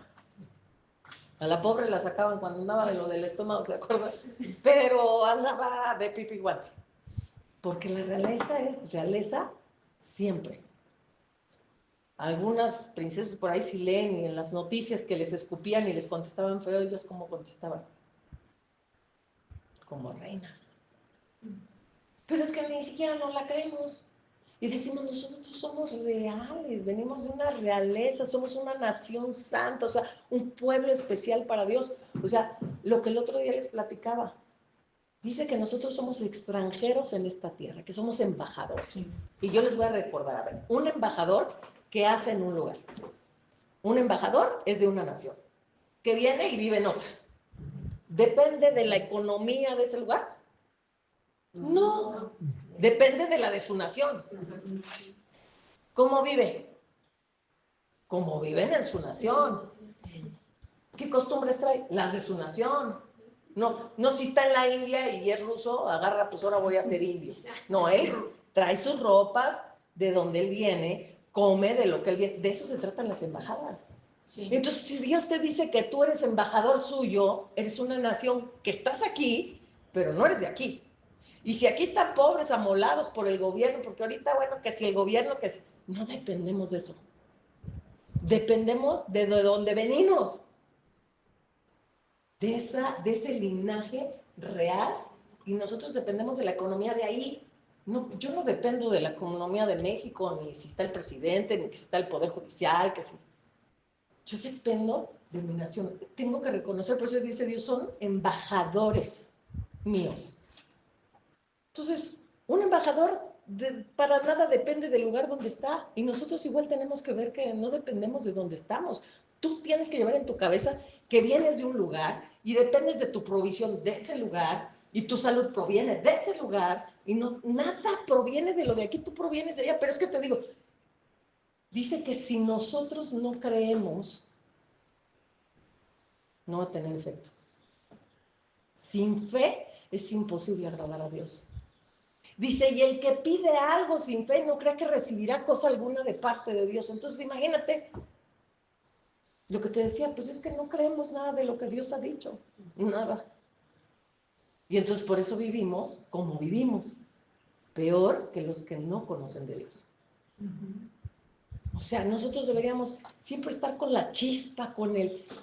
A la pobre la sacaban cuando andaba de lo del estómago, ¿se acuerdan? Pero andaba de pipi guante. Porque la realeza es realeza siempre. Algunas princesas por ahí sí leen y en las noticias que les escupían y les contestaban feo, ellos cómo contestaban. Como reinas. Pero es que ni siquiera nos la creemos. Y decimos, nosotros somos reales, venimos de una realeza, somos una nación santa, o sea, un pueblo especial para Dios. O sea, lo que el otro día les platicaba, dice que nosotros somos extranjeros en esta tierra, que somos embajadores. Y yo les voy a recordar, a ver, un embajador, ¿qué hace en un lugar? Un embajador es de una nación, que viene y vive en otra. ¿Depende de la economía de ese lugar? No, depende de la de su nación. ¿Cómo vive? Como viven en su nación. ¿Qué costumbres trae? Las de su nación. No si está en la India y es ruso, agarra, pues ahora voy a ser indio. No, él trae sus ropas de donde él viene, come de lo que él viene. De eso se tratan las embajadas. Sí. Entonces, si Dios te dice que tú eres embajador suyo, eres una nación que estás aquí, pero no eres de aquí. Y si aquí están pobres, amolados por el gobierno, porque ahorita, bueno, que si el gobierno, no dependemos de eso. dependemos de donde venimos, de ese linaje real, y nosotros dependemos de la economía de ahí. No, yo no dependo de la economía de México, ni si está el presidente, ni si está el Poder Judicial, que si... Yo dependo de mi nación. Tengo que reconocer, por eso dice Dios, son embajadores míos. Entonces, un embajador para nada depende del lugar donde está, y nosotros igual tenemos que ver que no dependemos de donde estamos. Tú tienes que llevar en tu cabeza que vienes de un lugar y dependes de tu provisión de ese lugar, y tu salud proviene de ese lugar, y no, nada proviene de lo de aquí, tú provienes de allá. Pero es que te digo, dice que si nosotros no creemos, no va a tener efecto. Sin fe es imposible agradar a Dios. Dice, y el que pide algo sin fe no cree que recibirá cosa alguna de parte de Dios. Entonces imagínate, lo que te decía, pues es que no creemos nada de lo que Dios ha dicho, nada. Y entonces por eso vivimos como vivimos, peor que los que no conocen de Dios. O sea, nosotros deberíamos siempre estar con la chispa,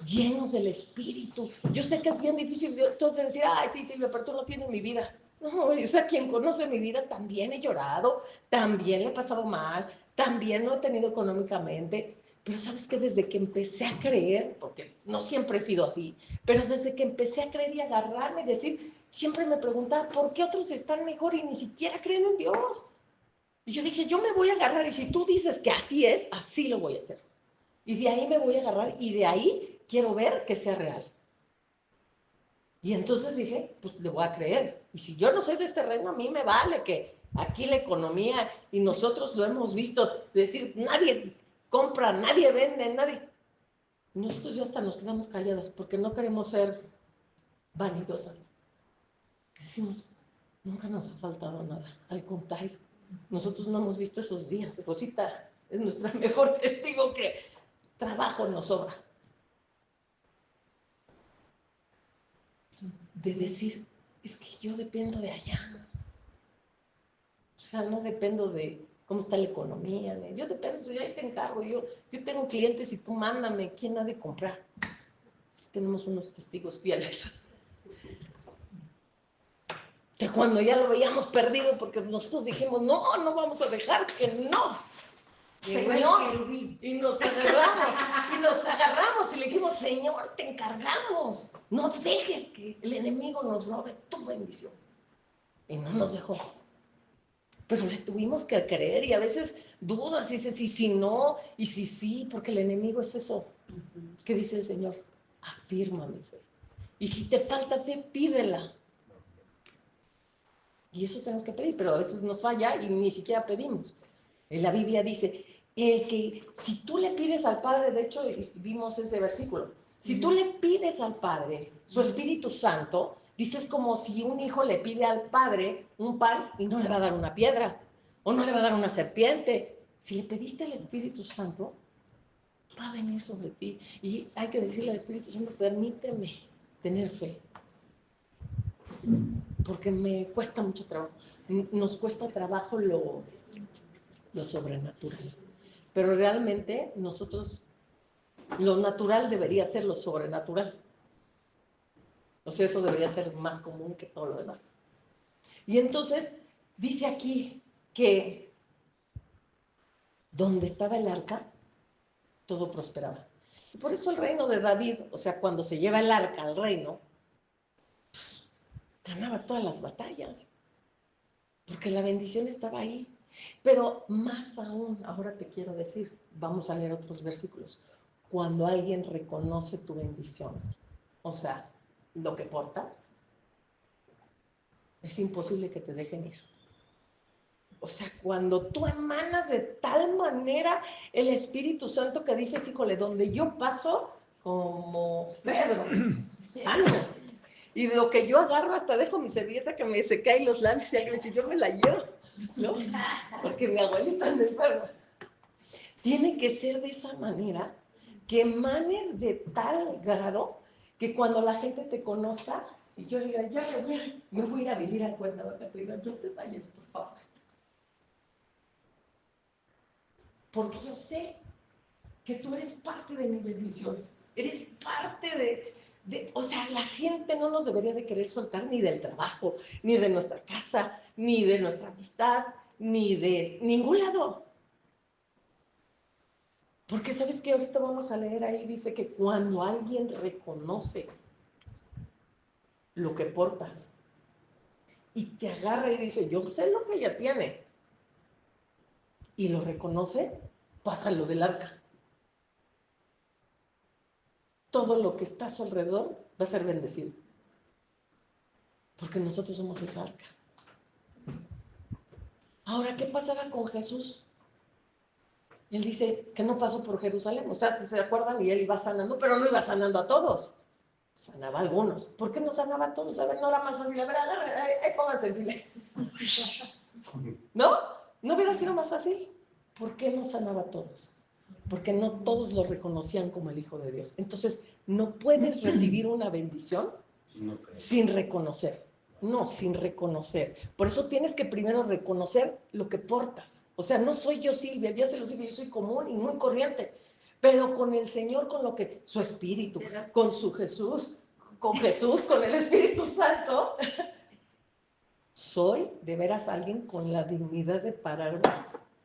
llenos del Espíritu. Yo sé que es bien difícil entonces decir, ay, sí, Silvia, pero tú no tienes mi vida. No, o sea, quien conoce mi vida, también he llorado, también le he pasado mal, también no he tenido económicamente. Pero sabes que desde que empecé a creer, porque no siempre he sido así, pero desde que empecé a creer y agarrarme y decir, siempre me preguntaba, ¿por qué otros están mejor y ni siquiera creen en Dios? Y yo dije, yo me voy a agarrar, y si tú dices que así es, así lo voy a hacer. Y de ahí me voy a agarrar, y de ahí quiero ver que sea real. Y entonces dije, pues le voy a creer. Y si yo no soy de este reino, a mí me vale que aquí la economía, y nosotros lo hemos visto, decir, nadie compra, nadie vende, nadie. Nosotros ya hasta nos quedamos calladas porque no queremos ser vanidosas. Decimos, nunca nos ha faltado nada, al contrario. Nosotros no hemos visto esos días. Rosita es nuestra mejor testigo que trabajo nos sobra. De decir, es que yo dependo de allá. O sea, no dependo de cómo está la economía. Yo dependo, yo ahí te encargo. Yo tengo clientes y tú mándame. ¿Quién ha de comprar? Tenemos unos testigos fieles. Que cuando ya lo veíamos perdido, porque nosotros dijimos, no vamos a dejar que no. Señor, y nos agarramos y le dijimos, Señor, te encargamos, no dejes que el enemigo nos robe tu bendición. Y no nos dejó, pero le tuvimos que creer, y a veces dudas, y dices, y si no, y si sí, porque el enemigo es eso. ¿Qué dice el Señor? Afirma mi fe, y si te falta fe, pídela. Y eso tenemos que pedir, pero a veces nos falla y ni siquiera pedimos. En la Biblia dice, que si tú le pides al Padre, de hecho vimos ese versículo, si tú le pides al Padre su Espíritu Santo, dices como si un hijo le pide al Padre un pan y no le va a dar una piedra, o no le va a dar una serpiente. Si le pediste al Espíritu Santo, va a venir sobre ti. Y hay que decirle al Espíritu Santo, permíteme tener fe, porque me cuesta mucho trabajo. Nos cuesta trabajo lo sobrenatural. Pero realmente nosotros, lo natural debería ser lo sobrenatural. O sea, eso debería ser más común que todo lo demás. Y entonces dice aquí que donde estaba el arca, todo prosperaba. Y por eso el reino de David, o sea, cuando se lleva el arca al reino, pues, ganaba todas las batallas, porque la bendición estaba ahí. Pero más aún, ahora te quiero decir, vamos a leer otros versículos. Cuando alguien reconoce tu bendición, o sea, lo que portas, es imposible que te dejen ir. O sea, cuando tú emanas de tal manera el Espíritu Santo que dices, híjole, donde yo paso como Pedro, sano. Y de lo que yo agarro, hasta dejo mi servilleta que me se caen los labios, y alguien dice, yo me la llevo, ¿no? Porque mi abuelita anda enferma. Tiene que ser de esa manera, que emanes de tal grado que cuando la gente te conozca, y yo diga, ya me voy a ir a vivir a Cuernavaca, te diga, no te vayas, por favor. Porque yo sé que tú eres parte de mi bendición, eres parte o sea, la gente no nos debería de querer soltar ni del trabajo, ni de nuestra casa, ni de nuestra amistad, ni de ningún lado. Porque sabes que ahorita vamos a leer ahí, dice que cuando alguien reconoce lo que portas y te agarra y dice, yo sé lo que ella tiene, y lo reconoce, pasa lo del arca. Todo lo que está a su alrededor va a ser bendecido. Porque nosotros somos esa arca. Ahora, ¿qué pasaba con Jesús? Él dice que no pasó por Jerusalén. Ustedes se acuerdan, y él iba sanando, pero no iba sanando a todos. Sanaba a algunos. ¿Por qué no sanaba a todos? A ver, no era más fácil. A ver, agarren, ahí pónganse en fila. ¿No? ¿No hubiera sido más fácil? ¿Por qué no sanaba a todos? Porque no todos lo reconocían como el Hijo de Dios. Entonces, no puedes recibir una bendición sin reconocer. No, sin reconocer. Por eso tienes que primero reconocer lo que portas. O sea, no soy yo Silvia, ya se los digo, yo soy común y muy corriente. Pero con el Señor, con lo que, su Espíritu, con su Jesús, con el Espíritu Santo, soy de veras alguien con la dignidad de pararme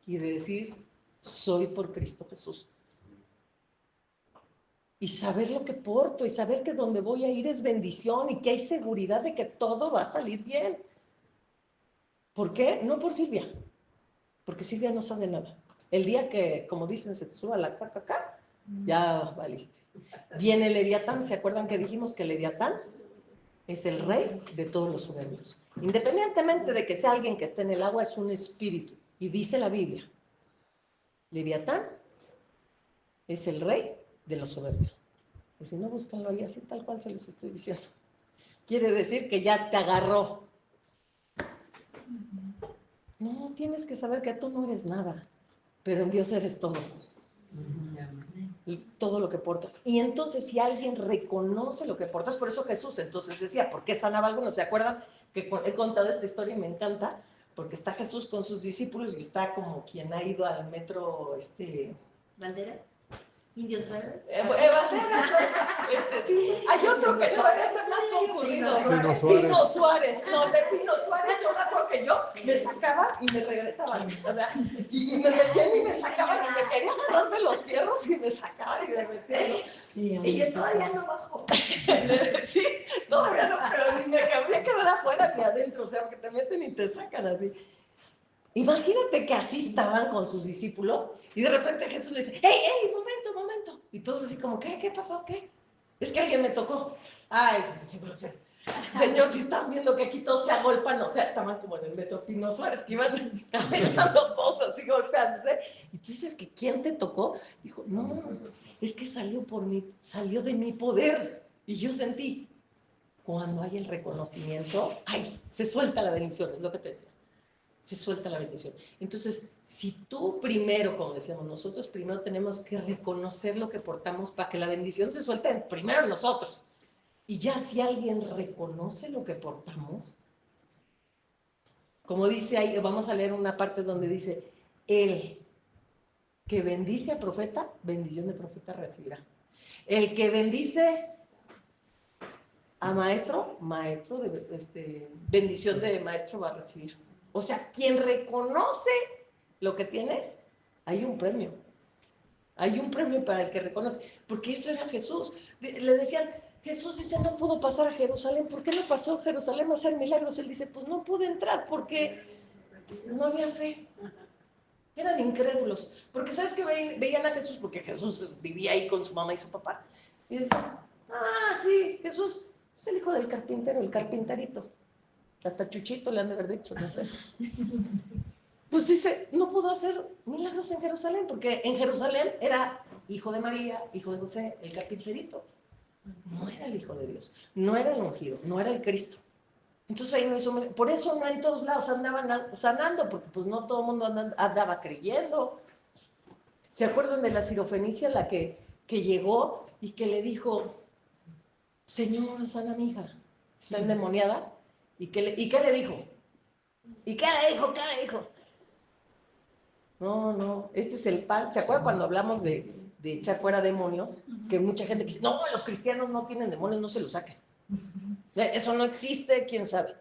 y de decir, soy por Cristo Jesús. Y saber lo que porto y saber que donde voy a ir es bendición y que hay seguridad de que todo va a salir bien. ¿Por qué? No por Silvia, porque Silvia no sabe nada. El día que, como dicen, se te suba la caca, ya valiste. Viene Leviatán, ¿se acuerdan que dijimos que Leviatán es el rey de todos los soberbios? Independientemente de que sea alguien que esté en el agua, es un espíritu. Y dice la Biblia, Leviatán es el rey de los soberbios. Y si no, búscanlo ahí así, tal cual se los estoy diciendo. Quiere decir que ya te agarró. No, tienes que saber que tú no eres nada, pero en Dios eres todo. Todo lo que portas. Y entonces, si alguien reconoce lo que portas, por eso Jesús entonces decía, ¿por qué sanaba a algunos? ¿Se acuerdan que he contado esta historia y me encanta? Porque está Jesús con sus discípulos y está como quien ha ido al metro, ¿Banderas? ¿Indios verdes? Banderas, sí. Hay otro que todavía está más concurrido. Pino Suárez. Pino Suárez. No, de Pino Suárez yo me acuerdo que yo me sacaban y me regresaban. O sea, y me metían y me sacaban y me querían agarrar de los fierros y me sacaban y me metían. Y yo todavía no bajo. Sí, todavía no, pero ni me cabía quedar afuera ni adentro. O sea, porque te meten y te sacan así. Imagínate que así estaban con sus discípulos y de repente Jesús le dice, ¡Ey, momento! Y todos así como, ¿qué pasó? ¿Qué? Es que alguien me tocó. Ay, sus discípulos, Señor, si estás viendo que aquí todos se agolpan, o sea, estaban como en el metro Pino Suárez, que iban caminando todos así golpeándose. Y tú dices que ¿quién te tocó? Dijo, no, es que salió de mi poder. Y yo sentí, cuando hay el reconocimiento, ay, se suelta la bendición, es lo que te decía. Se suelta la bendición. Entonces, si tú primero, como decíamos, nosotros primero tenemos que reconocer lo que portamos para que la bendición se suelte primero en nosotros. Y ya si alguien reconoce lo que portamos, como dice ahí, vamos a leer una parte donde dice, el que bendice a profeta, bendición de profeta recibirá. El que bendice a maestro, bendición de maestro va a recibir. O sea, quien reconoce lo que tienes, hay un premio. Hay un premio para el que reconoce. Porque eso era Jesús. Le decían, Jesús dice, no pudo pasar a Jerusalén. ¿Por qué no pasó a Jerusalén a hacer milagros? Él dice, pues no pude entrar porque no había fe. Eran incrédulos. Porque ¿sabes qué veían a Jesús? Porque Jesús vivía ahí con su mamá y su papá. Y decían, sí, Jesús es el hijo del carpintero, el carpinterito. Hasta Chuchito le han de haber dicho, no sé. Pues dice, no pudo hacer milagros en Jerusalén, porque en Jerusalén era hijo de María, hijo de José, el carpinterito. No era el Hijo de Dios, no era el ungido, no era el Cristo. Entonces ahí no hizo, por eso no en todos lados andaban sanando, porque pues no todo el mundo andaba creyendo. ¿Se acuerdan de la sirofenicia, la que llegó y que le dijo, Señor, sana a mi hija, está endemoniada? ¿Y qué le dijo? ¿Y qué le dijo? No, este es el pan. ¿Se acuerdan cuando hablamos de de echar fuera demonios, que mucha gente dice, no, los cristianos no tienen demonios, no se los saquen. Eso no existe, quién sabe.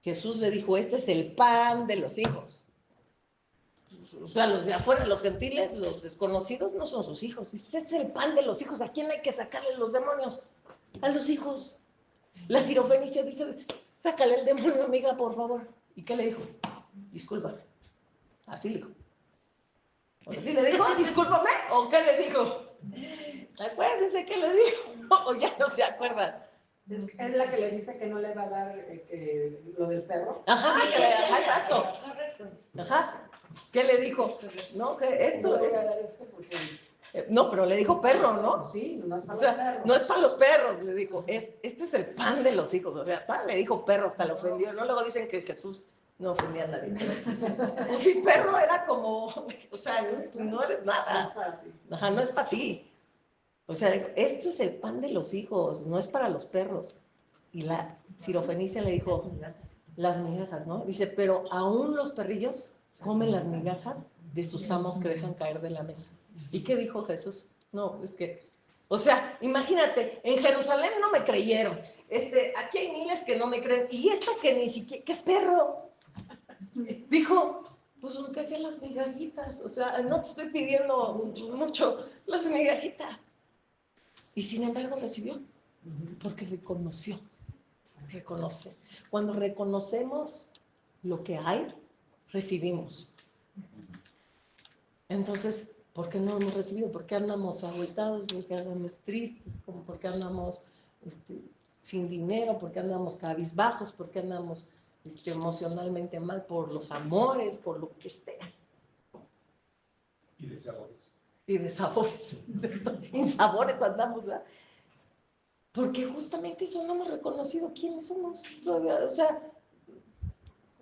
Jesús le dijo, este es el pan de los hijos. O sea, los de afuera, los gentiles, los desconocidos, no son sus hijos. Ese es el pan de los hijos. ¿A quién hay que sacarle los demonios? A los hijos. La Sirofenicia dice, sácale el demonio, amiga, por favor. ¿Y qué le dijo? Discúlpame. Así le dijo. ¿Así le dijo? ¿Discúlpame? ¿O qué le dijo? Acuérdense qué le dijo. O ya no se acuerdan. Es la que le dice que no le va a dar lo del perro. Ajá, Sí, ajá, exacto. Correcto. Ajá. ¿Qué le dijo? No, que No esto le voy es... a dar esto porque... No, pero le dijo perro, ¿no? Sí, no es O para sea, los perros. no es para los perros, le dijo. Este es el pan de los hijos. O sea, le dijo perro, hasta lo ofendió. ¿No? Luego dicen que Jesús no ofendía a nadie. Pues sí, perro era como, o sea, no eres nada. Ajá, no es para ti. O sea, esto es el pan de los hijos, no es para los perros. Y la Sirofenicia le dijo, las migajas, ¿no? Dice, pero aún los perrillos comen las migajas de sus amos que dejan caer de la mesa. ¿Y qué dijo Jesús? No, es que, o sea, imagínate, en Jerusalén no me creyeron. Aquí hay miles que no me creen. Y esta que ni siquiera, que es perro. Dijo, pues aunque sean las migajitas. O sea, no te estoy pidiendo mucho, las migajitas. Y sin embargo recibió, porque reconoció. Reconoce. Cuando reconocemos lo que hay, recibimos. Entonces, ¿por qué no hemos recibido? ¿Por qué andamos agüitados? ¿Por qué andamos tristes? ¿Por qué andamos sin dinero? ¿Por qué andamos cabizbajos? ¿Por qué andamos emocionalmente mal? Por los amores, por lo que sea. Y de sabores. Y de sabores. Insabores andamos, ¿verdad? Porque justamente eso no hemos reconocido quiénes somos. O sea,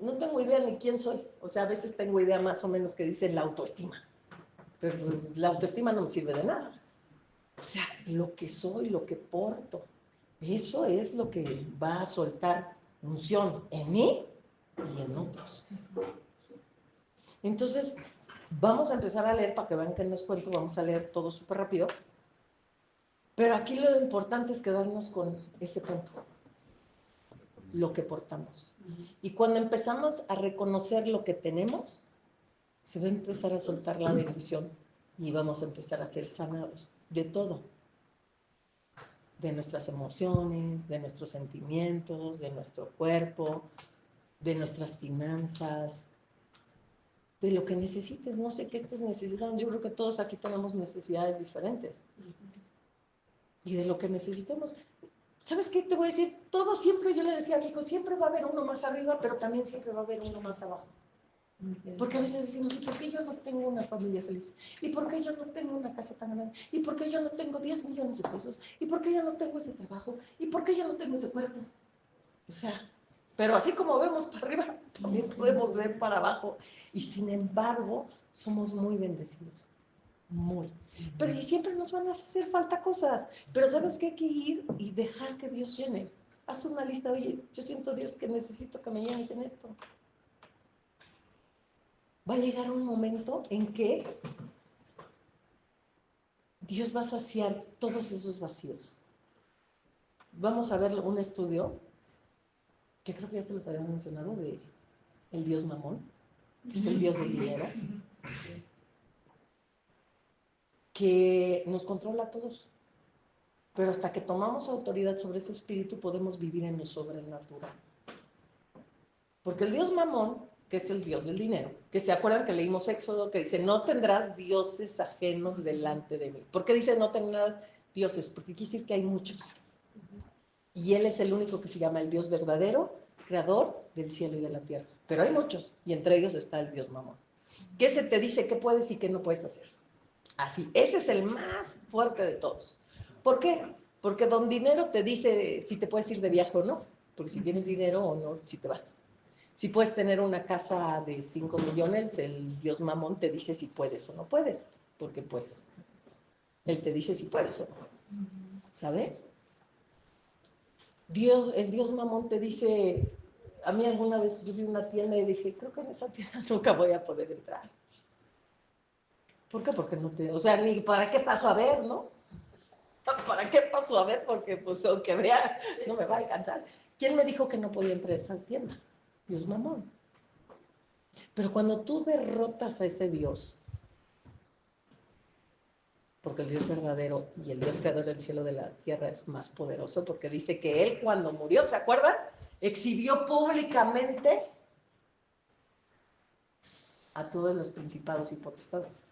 no tengo idea ni quién soy. O sea, a veces tengo idea más o menos que dice la autoestima. Pero pues, la autoestima no me sirve de nada. O sea, lo que soy, lo que porto, eso es lo que va a soltar unción en mí y en otros. Entonces, vamos a empezar a leer para que vean que no es cuento, vamos a leer todo súper rápido. Pero aquí lo importante es quedarnos con ese punto, lo que portamos. Y cuando empezamos a reconocer lo que tenemos, se va a empezar a soltar la bendición y vamos a empezar a ser sanados de todo. De nuestras emociones, de nuestros sentimientos, de nuestro cuerpo, de nuestras finanzas, de lo que necesites. No sé qué estés necesitando. Yo creo que todos aquí tenemos necesidades diferentes. Y de lo que necesitemos. ¿Sabes qué te voy a decir? Todo siempre, yo le decía a mi hijo, siempre va a haber uno más arriba, pero también siempre va a haber uno más abajo. Porque a veces decimos, ¿y por qué yo no tengo una familia feliz? ¿Y por qué yo no tengo una casa tan grande? ¿Y por qué yo no tengo 10 millones de pesos? ¿Y por qué yo no tengo ese trabajo? ¿Y por qué yo no tengo ese cuerpo? O sea, pero así como vemos para arriba, también podemos ver para abajo. Y sin embargo, somos muy bendecidos. Muy. Pero y siempre nos van a hacer falta cosas. Pero ¿sabes qué? Hay que ir y dejar que Dios llene. Haz una lista, oye, yo siento, Dios, que necesito que me llenes en esto. Va a llegar un momento en que Dios va a saciar todos esos vacíos. Vamos a ver un estudio, que creo que ya se los había mencionado, de el dios Mamón, que es el dios del dinero, que nos controla a todos. Pero hasta que tomamos autoridad sobre ese espíritu, podemos vivir en lo sobrenatural. Porque el dios Mamón, que es el dios del dinero, que se acuerdan que leímos Éxodo, que dice, no tendrás dioses ajenos delante de mí. ¿Por qué dice no tendrás dioses? Porque quiere decir que hay muchos. Y él es el único que se llama el Dios verdadero, creador del cielo y de la tierra. Pero hay muchos, y entre ellos está el dios Mamón. ¿Qué se te dice qué puedes y qué no puedes hacer? Así, ese es el más fuerte de todos. ¿Por qué? Porque don dinero te dice si te puedes ir de viaje o no, porque si tienes dinero o no, si te vas. Si puedes tener una casa de 5 millones, el dios Mamón te dice si puedes o no puedes, porque pues él te dice si puedes o no. ¿Sabes? El dios Mamón te dice, a mí alguna vez yo vi una tienda y dije, creo que en esa tienda nunca voy a poder entrar. ¿Por qué? Porque no te, o sea, ni para qué paso a ver, ¿no? ¿Para qué paso a ver? Porque pues aunque vea, no me va a alcanzar. ¿Quién me dijo que no podía entrar a esa tienda? Dios mamón. Pero cuando tú derrotas a ese Dios, porque el Dios verdadero y el Dios creador del cielo y de la tierra es más poderoso, porque dice que Él cuando murió, ¿se acuerdan? Exhibió públicamente a todos los principados y potestades.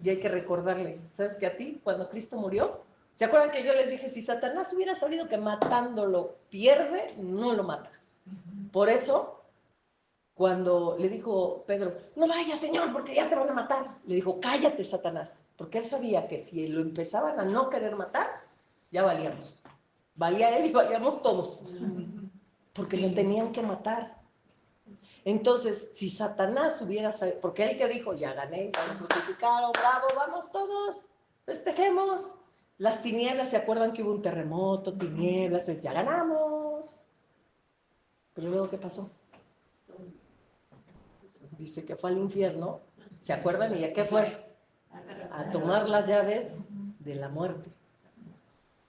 Y hay que recordarle, ¿sabes que a ti, cuando Cristo murió, ¿se acuerdan que yo les dije, si Satanás hubiera sabido que matándolo pierde, no lo mata? Por eso, cuando le dijo Pedro, no vayas, Señor, porque ya te van a matar, le dijo, cállate, Satanás, porque él sabía que si lo empezaban a no querer matar, ya valíamos. Valía él y valíamos todos, porque lo tenían que matar. Entonces, si Satanás hubiera sabido, porque él que dijo, ya gané, ya lo crucificaron, bravo, vamos todos, festejemos. Las tinieblas, ¿se acuerdan que hubo un terremoto, tinieblas, ya ganamos? Pero luego, ¿qué pasó? Dice que fue al infierno, ¿se acuerdan? ¿Y a qué fue? A tomar las llaves de la muerte.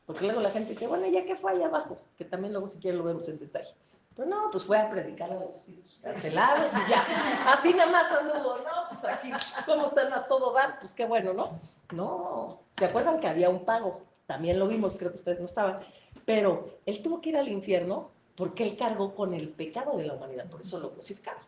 Porque luego la gente dice, bueno, ¿ya qué fue allá abajo? Que también luego si quieren lo vemos en detalle. Pero no, pues fue a predicar a los carcelados y ya. Así nada más anduvo, ¿no? Pues aquí, ¿cómo están a todo dar? Pues qué bueno, ¿no? No, ¿se acuerdan que había un pago? También lo vimos, creo que ustedes no estaban. Pero él tuvo que ir al infierno porque él cargó con el pecado de la humanidad, por eso lo crucificaron.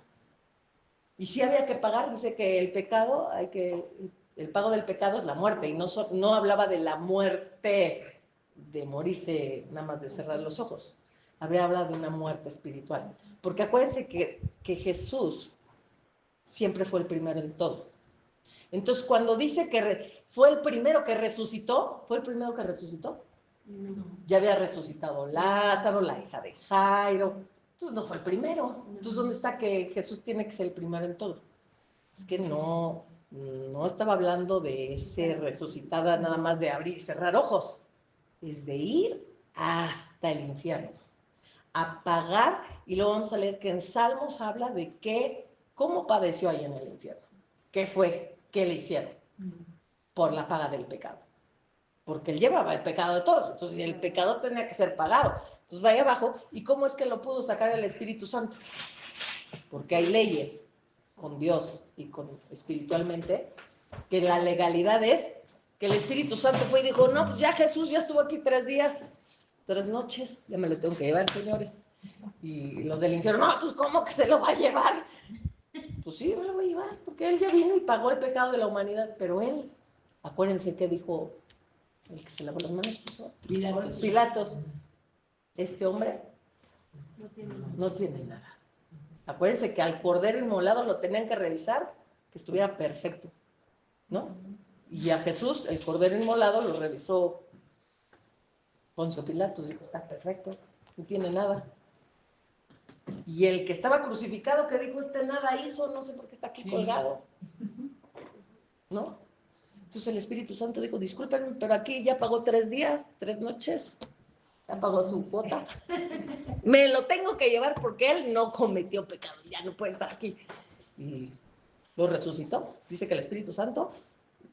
Y si había que pagar, dice que el pecado, el pago del pecado es la muerte, y no hablaba de la muerte de morirse nada más de cerrar los ojos. Habría hablado de una muerte espiritual. Porque acuérdense que Jesús siempre fue el primero en todo. Entonces, cuando dice que fue el primero que resucitó, ¿fue el primero que resucitó? No. Ya había resucitado Lázaro, la hija de Jairo. Entonces, no fue el primero. Entonces, ¿dónde está que Jesús tiene que ser el primero en todo? Es que no estaba hablando de ser resucitada nada más de abrir y cerrar ojos. Es de ir hasta el infierno, a pagar, y luego vamos a leer que en Salmos habla de cómo padeció ahí en el infierno, qué fue, qué le hicieron, por la paga del pecado, porque él llevaba el pecado de todos, entonces el pecado tenía que ser pagado, entonces vaya abajo, ¿y cómo es que lo pudo sacar el Espíritu Santo? Porque hay leyes con Dios y con espiritualmente, que la legalidad es que el Espíritu Santo fue y dijo, no, pues ya Jesús ya estuvo aquí 3 días, 3 noches, ya me lo tengo que llevar, señores. Y los del infierno, no, pues ¿cómo que se lo va a llevar? Pues sí, me lo voy a llevar, porque él ya vino y pagó el pecado de la humanidad, pero él, acuérdense que dijo el que se lavó las manos, Pilatos, este hombre no tiene nada. Acuérdense que al cordero inmolado lo tenían que revisar, que estuviera perfecto, ¿no? Y a Jesús, el cordero inmolado, lo revisó Poncio Pilatos, dijo, está perfecto, no tiene nada. Y el que estaba crucificado, que dijo, nada hizo, no sé por qué está aquí colgado, ¿no? Entonces el Espíritu Santo dijo, discúlpenme, pero aquí ya pagó 3 días, 3 noches, ya pagó su cuota. Me lo tengo que llevar porque él no cometió pecado, ya no puede estar aquí. Y lo resucitó. Dice que el Espíritu Santo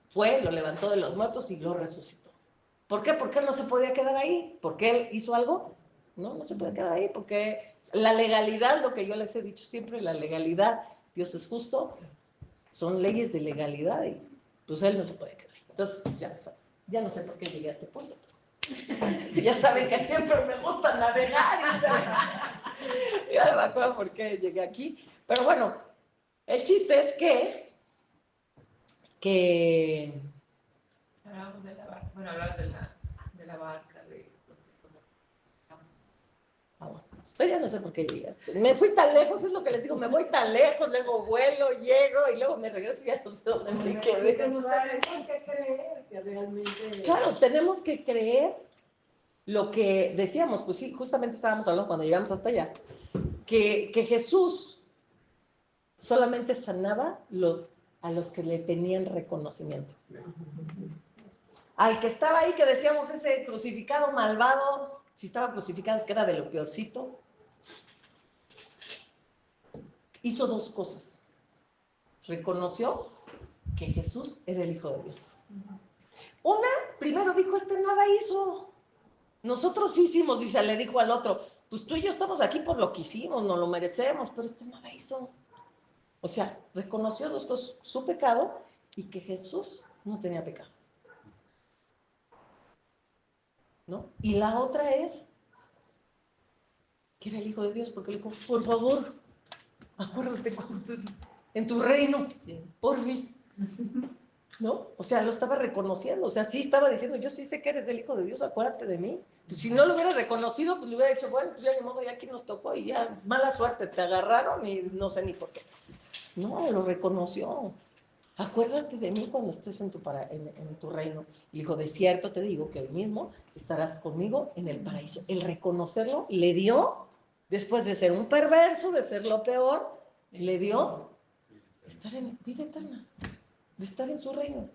fue, lo levantó de los muertos y lo resucitó. ¿Por qué? Porque él no se podía quedar ahí. ¿Por qué él hizo algo? No se puede quedar ahí, porque la legalidad, lo que yo les he dicho siempre, la legalidad, Dios es justo, son leyes de legalidad y pues él no se puede quedar ahí. Entonces, ya no sé por qué llegué a este punto. Ya saben que siempre me gusta navegar. Ya no me acuerdo por qué llegué aquí. Pero bueno, el chiste es que Hablamos de la barca. Bueno, hablabas de la barca, pues ya no sé por qué llegué. Me fui tan lejos, es lo que les digo, me voy tan lejos, luego vuelo, llego y luego me regreso y ya no sé dónde me quedé. Tenemos que creer que realmente... Claro, tenemos que creer lo que decíamos, pues sí, justamente estábamos hablando cuando llegamos hasta allá, que Jesús solamente sanaba a los que le tenían reconocimiento. Al que estaba ahí, que decíamos ese crucificado malvado, si estaba crucificado es que era de lo peorcito, hizo 2 cosas. Reconoció que Jesús era el Hijo de Dios. Primero dijo, nada hizo. Nosotros sí hicimos, y se le dijo al otro, pues tú y yo estamos aquí por lo que hicimos, no lo merecemos, pero nada hizo. O sea, reconoció dos cosas, su pecado y que Jesús no tenía pecado. ¿No? Y la otra es que era el Hijo de Dios, porque le dijo, por favor, acuérdate cuando estés en tu reino, Sí. porfis. ¿No? O sea, lo estaba reconociendo, o sea, sí estaba diciendo, yo sí sé que eres el Hijo de Dios, acuérdate de mí. Pues si no lo hubiera reconocido, pues le hubiera dicho, bueno, pues ya ni modo, ya aquí nos tocó y ya, mala suerte, te agarraron y no sé ni por qué. No, lo reconoció. Acuérdate de mí cuando estés en tu reino. Y dijo, de cierto te digo que hoy mismo estarás conmigo en el paraíso. El reconocerlo le dio, después de ser un perverso, de ser lo peor, le dio estar en vida eterna, de estar en su reino.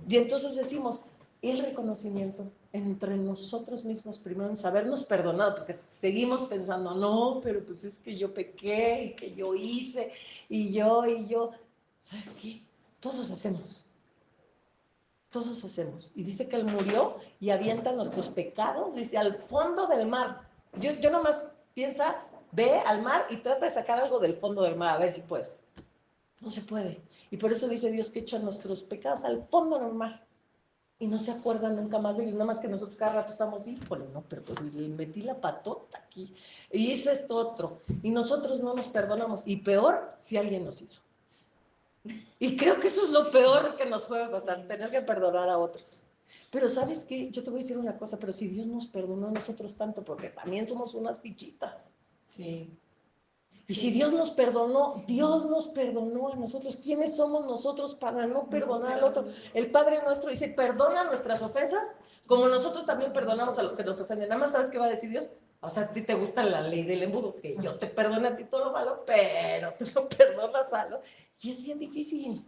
Y entonces decimos, el reconocimiento entre nosotros mismos, primero en sabernos perdonado, porque seguimos pensando, no, pero pues es que yo pequé y que yo hice y yo, ¿sabes qué? Todos hacemos. Y dice que Él murió y avienta nuestros pecados, dice, al fondo del mar. Yo nomás piensa, ve al mar y trata de sacar algo del fondo del mar, a ver si puedes. No se puede. Y por eso dice Dios que echa nuestros pecados al fondo del mar. Y no se acuerdan nunca más de ellos, nada más que nosotros cada rato estamos, híjole, no, pero pues le metí la patota aquí, y hice esto otro, y nosotros no nos perdonamos, y peor si alguien nos hizo. Y creo que eso es lo peor que nos puede pasar, tener que perdonar a otros. Pero ¿sabes qué? Yo te voy a decir una cosa, pero si Dios nos perdonó a nosotros tanto, porque también somos unas fichitas. Sí. Y si Dios nos perdonó a nosotros. ¿Quiénes somos nosotros para no perdonar al otro? El Padre nuestro dice, perdona nuestras ofensas, como nosotros también perdonamos a los que nos ofenden. Nada más, ¿sabes qué va a decir Dios? O sea, a ti te gusta la ley del embudo, que yo te perdono a ti todo lo malo, pero tú no perdonas a lo. Y es bien difícil.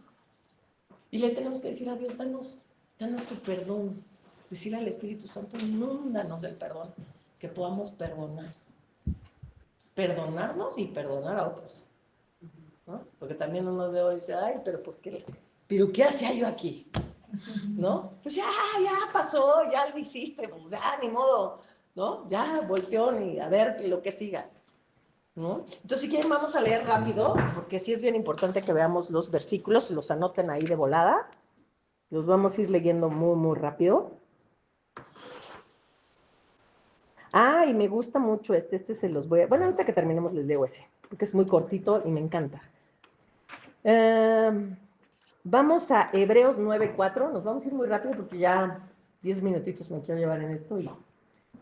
Y le tenemos que decir a Dios, danos tu perdón. Decirle al Espíritu Santo, inúndanos del perdón, que podamos perdonar. Perdonarnos y perdonar a otros, ¿no? Porque también uno luego dice, ay, pero ¿por qué? ¿Pero qué hacía yo aquí? ¿No? Pues ya pasó, ya lo hiciste, pues ya, ni modo, ¿no? Ya volteó y a ver lo que siga, ¿no? Entonces, si quieren, vamos a leer rápido, porque sí es bien importante que veamos los versículos, los anoten ahí de volada, los vamos a ir leyendo muy, muy rápido. Ah, y me gusta mucho este se los voy a... Bueno, ahorita que terminemos les leo ese, porque es muy cortito y me encanta. Vamos a Hebreos 9:4, nos vamos a ir muy rápido porque ya 10 minutitos me quiero llevar en esto y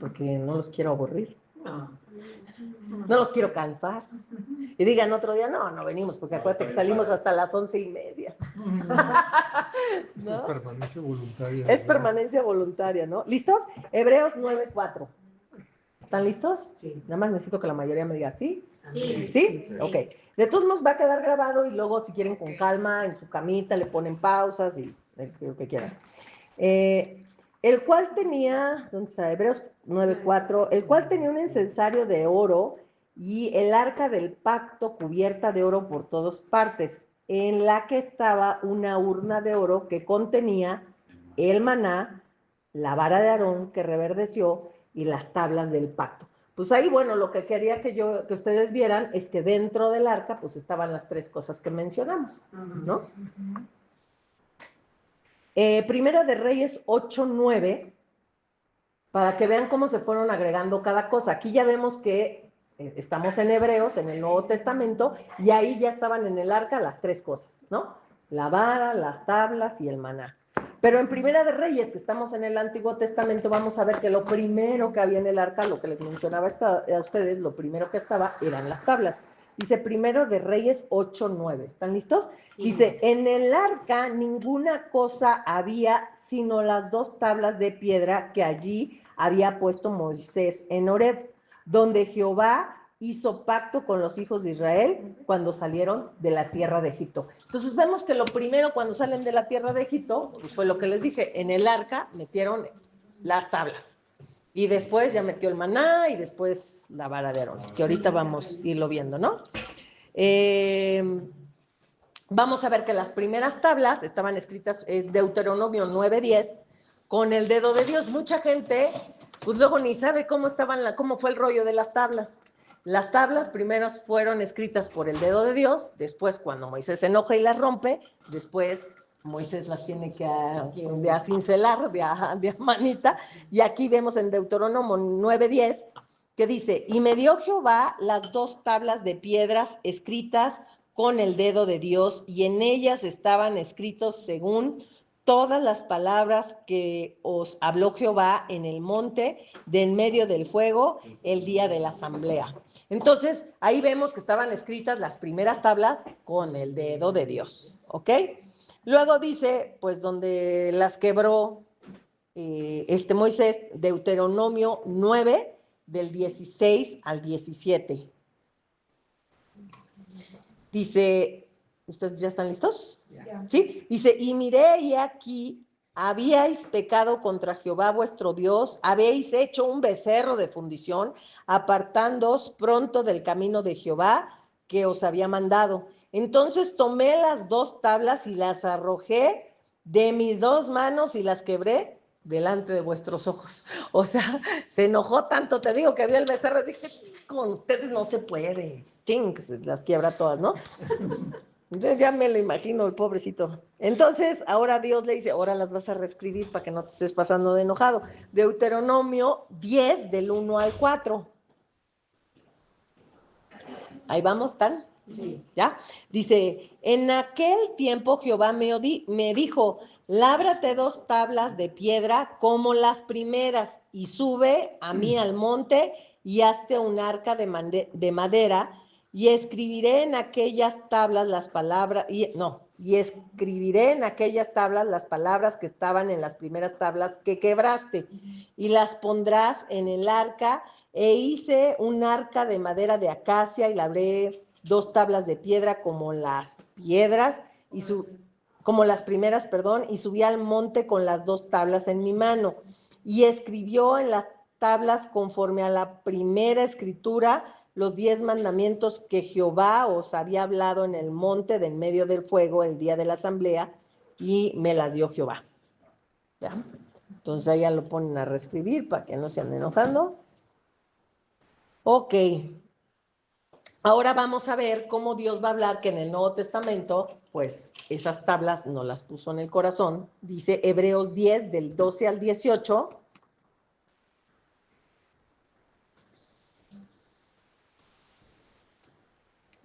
porque no los quiero aburrir. No los quiero cansar. Y digan otro día, no venimos, porque acuérdate que salimos hasta las 11:30. Eso es permanencia voluntaria. Es permanencia voluntaria, ¿no? ¿Listos? Hebreos 9:4. ¿Están listos? Sí. Nada más necesito que la mayoría me diga ¿sí? Sí. ¿Sí? Ok. De todos modos va a quedar grabado y luego si quieren con calma, en su camita, le ponen pausas y lo que quieran. El cual tenía, ¿dónde está? Hebreos 9:4, el cual tenía un incensario de oro y el arca del pacto cubierta de oro por todas partes, en la que estaba una urna de oro que contenía el maná, la vara de Aarón que reverdeció y las tablas del pacto. Pues ahí, bueno, lo que quería que ustedes vieran es que dentro del arca, pues estaban las tres cosas que mencionamos, ¿no? Primera de Reyes 8:9, para que vean cómo se fueron agregando cada cosa. Aquí ya vemos que estamos en Hebreos, en el Nuevo Testamento, y ahí ya estaban en el arca las tres cosas, ¿no? La vara, las tablas y el maná. Pero en Primera de Reyes, que estamos en el Antiguo Testamento, vamos a ver que lo primero que había en el arca, lo que les mencionaba a ustedes, lo primero que estaba eran las tablas. Dice Primero de Reyes 8:9. ¿Están listos? Sí. Dice, en el arca ninguna cosa había sino las dos tablas de piedra que allí había puesto Moisés en Horeb, donde Jehová hizo pacto con los hijos de Israel cuando salieron de la tierra de Egipto. Entonces vemos que lo primero cuando salen de la tierra de Egipto, pues fue lo que les dije, en el arca metieron las tablas. Y después ya metió el maná y después la vara de Aarón, que ahorita vamos a irlo viendo, ¿no? vamos a ver que las primeras tablas estaban escritas, Deuteronomio 9:10, con el dedo de Dios. Mucha gente, pues luego ni sabe cómo fue el rollo de las tablas. Las tablas primeras fueron escritas por el dedo de Dios, después cuando Moisés se enoja y las rompe, después Moisés las tiene que de a cincelar, de a manita, y aquí vemos en Deuteronomio 9:10 que dice, y me dio Jehová las 2 tablas de piedras escritas con el dedo de Dios, y en ellas estaban escritos según todas las palabras que os habló Jehová en el monte de en medio del fuego el día de la asamblea. Entonces, ahí vemos que estaban escritas las primeras tablas con el dedo de Dios, ¿ok? Luego dice, pues donde las quebró Moisés, Deuteronomio 9, del 16 al 17. Dice, ¿ustedes ya están listos? Ya. ¿Sí? Dice, y miré y aquí habíais pecado contra Jehová vuestro Dios, habéis hecho un becerro de fundición, apartándoos pronto del camino de Jehová que os había mandado. Entonces tomé las 2 tablas y las arrojé de mis 2 manos y las quebré delante de vuestros ojos. O sea, se enojó tanto, te digo, que vio el becerro y dije, con ustedes no se puede. Ching, se las quiebra todas, ¿no? Yo ya me lo imagino, el pobrecito. Entonces, ahora Dios le dice, ahora las vas a reescribir para que no te estés pasando de enojado. Deuteronomio 10, del 1 al 4. Ahí vamos, ¿están? Sí. ¿Ya? Dice, en aquel tiempo Jehová me dijo, lábrate 2 tablas de piedra como las primeras y sube a mí al monte y hazte un arca de madera y escribiré en aquellas tablas las palabras, y escribiré en aquellas tablas las palabras que estaban en las primeras tablas que quebraste y las pondrás en el arca. E hice un arca de madera de acacia y labré 2 tablas de piedra como las piedras como las primeras, y subí al monte con las 2 tablas en mi mano y escribió en las tablas conforme a la primera escritura los 10 mandamientos que Jehová os había hablado en el monte de en medio del fuego el día de la asamblea, y me las dio Jehová. ¿Ya? Entonces ahí ya lo ponen a reescribir para que no se anden enojando. Ok, ahora vamos a ver cómo Dios va a hablar, que en el Nuevo Testamento, pues esas tablas no las puso en el corazón. Dice Hebreos 10, del 12 al 18.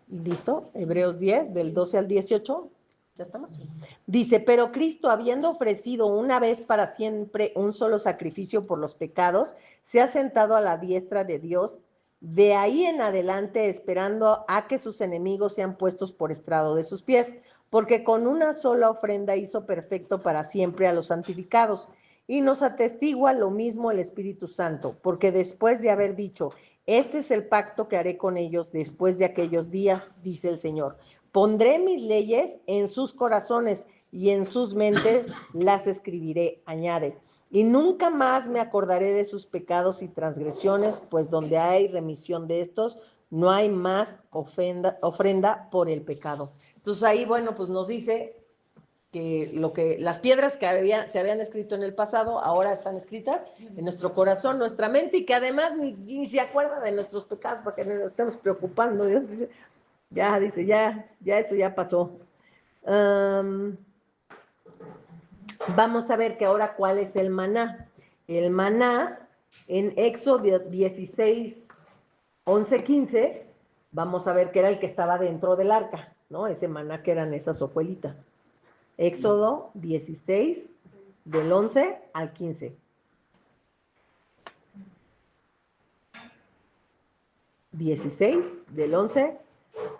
¿Listo? Hebreos 10, del 12 al 18. ¿Ya estamos? Dice, pero Cristo, habiendo ofrecido una vez para siempre un solo sacrificio por los pecados, se ha sentado a la diestra de Dios, de ahí en adelante esperando a que sus enemigos sean puestos por estrado de sus pies, porque con una sola ofrenda hizo perfecto para siempre a los santificados. Y nos atestigua lo mismo el Espíritu Santo, porque después de haber dicho, este es el pacto que haré con ellos después de aquellos días, dice el Señor. Pondré mis leyes en sus corazones y en sus mentes las escribiré, añade. Y nunca más me acordaré de sus pecados y transgresiones, pues donde hay remisión de estos, no hay más ofrenda por el pecado. Entonces ahí, bueno, pues nos dice que las piedras que se habían escrito en el pasado, ahora están escritas en nuestro corazón, nuestra mente, y que además ni se acuerda de nuestros pecados para que no nos estemos preocupando. Dios dice, ya eso ya pasó. Vamos a ver que ahora cuál es el maná. El maná en Éxodo 16, 11, 15, vamos a ver que era el que estaba dentro del arca, ¿no? Ese maná que eran esas hojuelitas. Éxodo 16, del 11 al 15. 16, del 11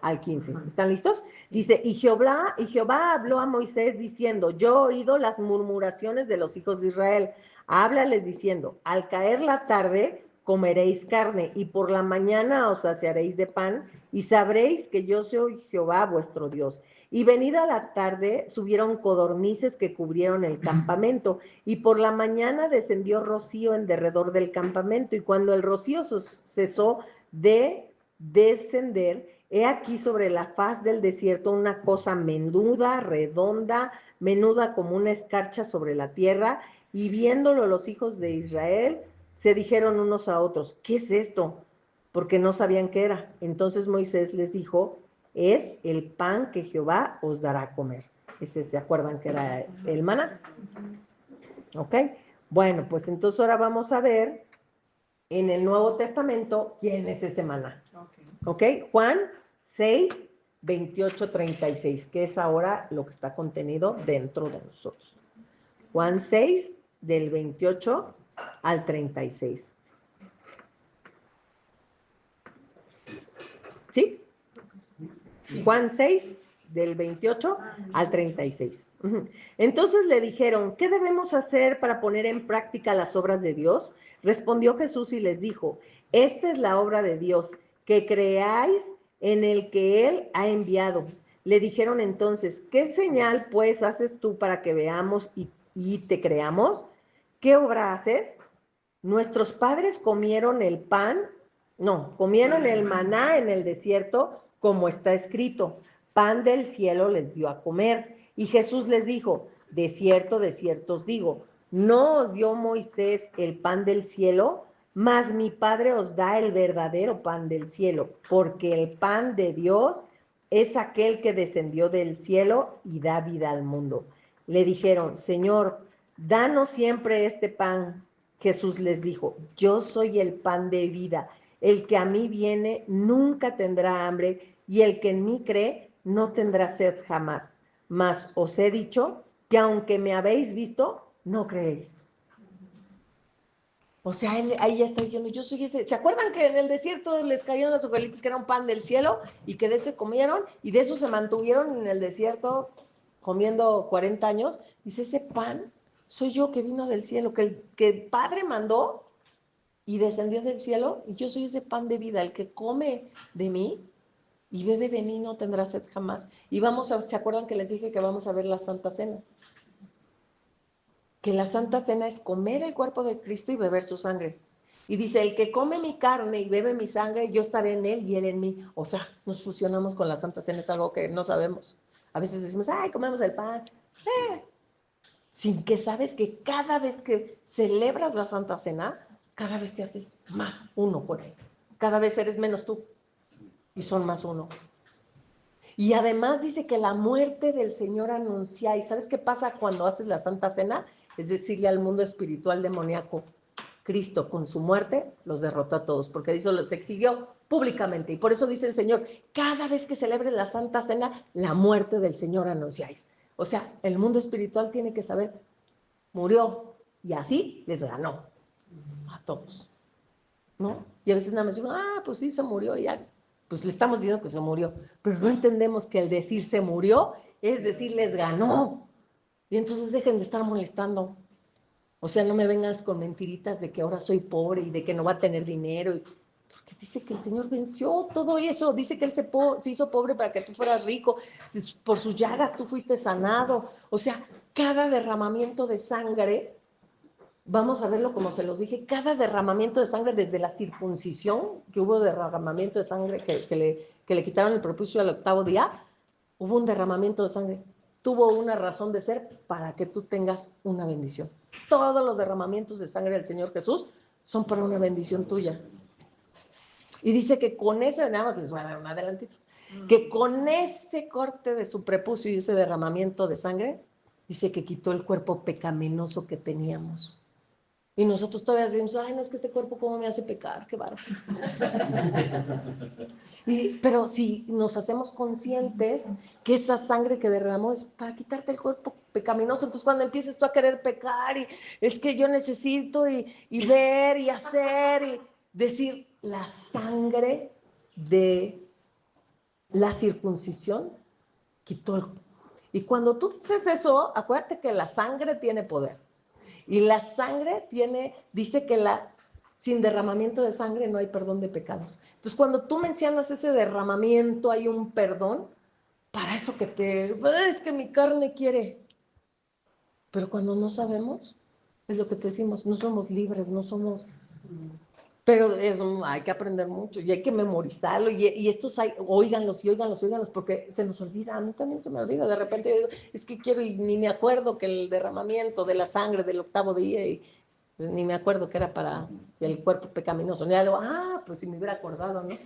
al 15. ¿Están listos? Dice, y Jehová habló a Moisés diciendo, yo he oído las murmuraciones de los hijos de Israel. Háblales diciendo, al caer la tarde comeréis carne, y por la mañana os saciaréis de pan, y sabréis que yo soy Jehová vuestro Dios. Y venida la tarde subieron codornices que cubrieron el campamento, y por la mañana descendió rocío en derredor del campamento, y cuando el rocío cesó de descender, he aquí sobre la faz del desierto una cosa menuda, redonda, menuda como una escarcha sobre la tierra, y viéndolo los hijos de Israel, se dijeron unos a otros, ¿qué es esto? Porque no sabían qué era. Entonces Moisés les dijo, es el pan que Jehová os dará a comer. Ese, ¿se acuerdan que era el maná? ¿Ok? Bueno, pues entonces ahora vamos a ver en el Nuevo Testamento quién es ese maná. ¿Ok? Juan 6, 28, 36, que es ahora lo que está contenido dentro de nosotros. Juan 6, del 28 al 36. ¿Sí? Juan 6, del 28 al 36. Entonces le dijeron, ¿qué debemos hacer para poner en práctica las obras de Dios? Respondió Jesús y les dijo, esta es la obra de Dios, que creáis en el que Él ha enviado. Le dijeron entonces, ¿qué señal pues haces tú para que veamos y te creamos? ¿Qué obra haces? Nuestros padres comieron el maná en el desierto, como está escrito, pan del cielo les dio a comer. Y Jesús les dijo, de cierto os digo, no os dio Moisés el pan del cielo, mas mi Padre os da el verdadero pan del cielo, porque el pan de Dios es aquel que descendió del cielo y da vida al mundo. Le dijeron, Señor, danos siempre este pan. Jesús les dijo, yo soy el pan de vida. El que a mí viene nunca tendrá hambre, y el que en mí cree no tendrá sed jamás. Mas os he dicho que aunque me habéis visto, no creéis. O sea, ahí ya está diciendo, yo soy ese. ¿Se acuerdan que en el desierto les cayeron las hojuelitas que era un pan del cielo y que de ese comieron y de eso se mantuvieron en el desierto comiendo 40 años? Dice, ese pan soy yo que vino del cielo, que el Padre mandó y descendió del cielo, y yo soy ese pan de vida. El que come de mí y bebe de mí no tendrá sed jamás. Y ¿se acuerdan que les dije que vamos a ver la Santa Cena? Que la Santa Cena es comer el cuerpo de Cristo y beber su sangre. Y dice, el que come mi carne y bebe mi sangre, yo estaré en él y él en mí. O sea, nos fusionamos con la Santa Cena, es algo que no sabemos. A veces decimos, ay, comemos el pan. Sin que sabes que cada vez que celebras la Santa Cena, cada vez te haces más uno por él. Cada vez eres menos tú y son más uno. Y además dice que la muerte del Señor anunciáis. ¿Sabes qué pasa cuando haces la Santa Cena? Es decirle al mundo espiritual demoníaco, Cristo con su muerte los derrotó a todos, porque dice, los exhibió públicamente. Y por eso dice el Señor, cada vez que celebres la Santa Cena, la muerte del Señor anunciáis. O sea, el mundo espiritual tiene que saber, murió, y así les ganó a todos, ¿no? Y a veces nada más digo, pues sí, se murió, ya, pues le estamos diciendo que se murió, pero no entendemos que el decir se murió es decir, les ganó. Y entonces dejen de estar molestando. O sea, no me vengas con mentiritas de que ahora soy pobre y de que no va a tener dinero. Porque dice que el Señor venció todo eso. Dice que Él se hizo pobre para que tú fueras rico. Por sus llagas tú fuiste sanado. O sea, cada derramamiento de sangre, vamos a verlo como se los dije, cada derramamiento de sangre desde la circuncisión, que hubo derramamiento de sangre que le quitaron el prepucio al 8º día, hubo un derramamiento de sangre. Tuvo una razón de ser para que tú tengas una bendición. Todos los derramamientos de sangre del Señor Jesús son para una bendición tuya. Y dice que con ese, nada más les voy a dar un adelantito, que con ese corte de su prepucio y ese derramamiento de sangre, dice que quitó el cuerpo pecaminoso que teníamos. Y nosotros todavía decimos, ay, no, es que este cuerpo cómo me hace pecar, qué bárbaro. Pero si nos hacemos conscientes que esa sangre que derramó es para quitarte el cuerpo pecaminoso, entonces cuando empieces tú a querer pecar y es que yo necesito y ver y hacer y decir, la sangre de la circuncisión quitó el... Y cuando tú haces eso, acuérdate que la sangre tiene poder. Y la sangre dice que sin derramamiento de sangre no hay perdón de pecados. Entonces, cuando tú mencionas ese derramamiento, hay un perdón para eso es que mi carne quiere. Pero cuando no sabemos, es lo que te decimos, no somos libres, no somos Pero hay que aprender mucho y hay que memorizarlo y estos óiganlos y óiganlos, óiganlos, porque se nos olvida, a mí también se me olvida, de repente yo digo, es que quiero y ni me acuerdo que el derramamiento de la sangre del 8º día y pues, ni me acuerdo que era para el cuerpo pecaminoso, ya digo, pues si me hubiera acordado, ¿no?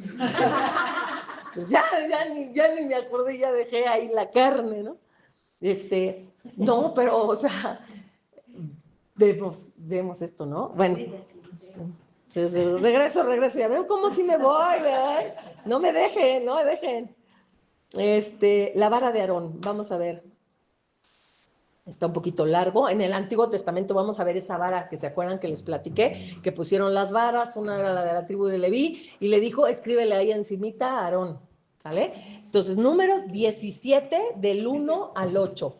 Pues ya ni me acordé, ya dejé ahí la carne, ¿no? No, pero, o sea, vemos esto, ¿no? Bueno. Regreso, ya veo cómo si me voy, ¿verdad? No me dejen. La vara de Aarón, vamos a ver. Está un poquito largo. En el Antiguo Testamento vamos a ver esa vara que se acuerdan que les platiqué, que pusieron las varas, una era la de la tribu de Leví, y le dijo, escríbele ahí encimita a Aarón, ¿sale? Entonces, Números 17 del 1 al 8.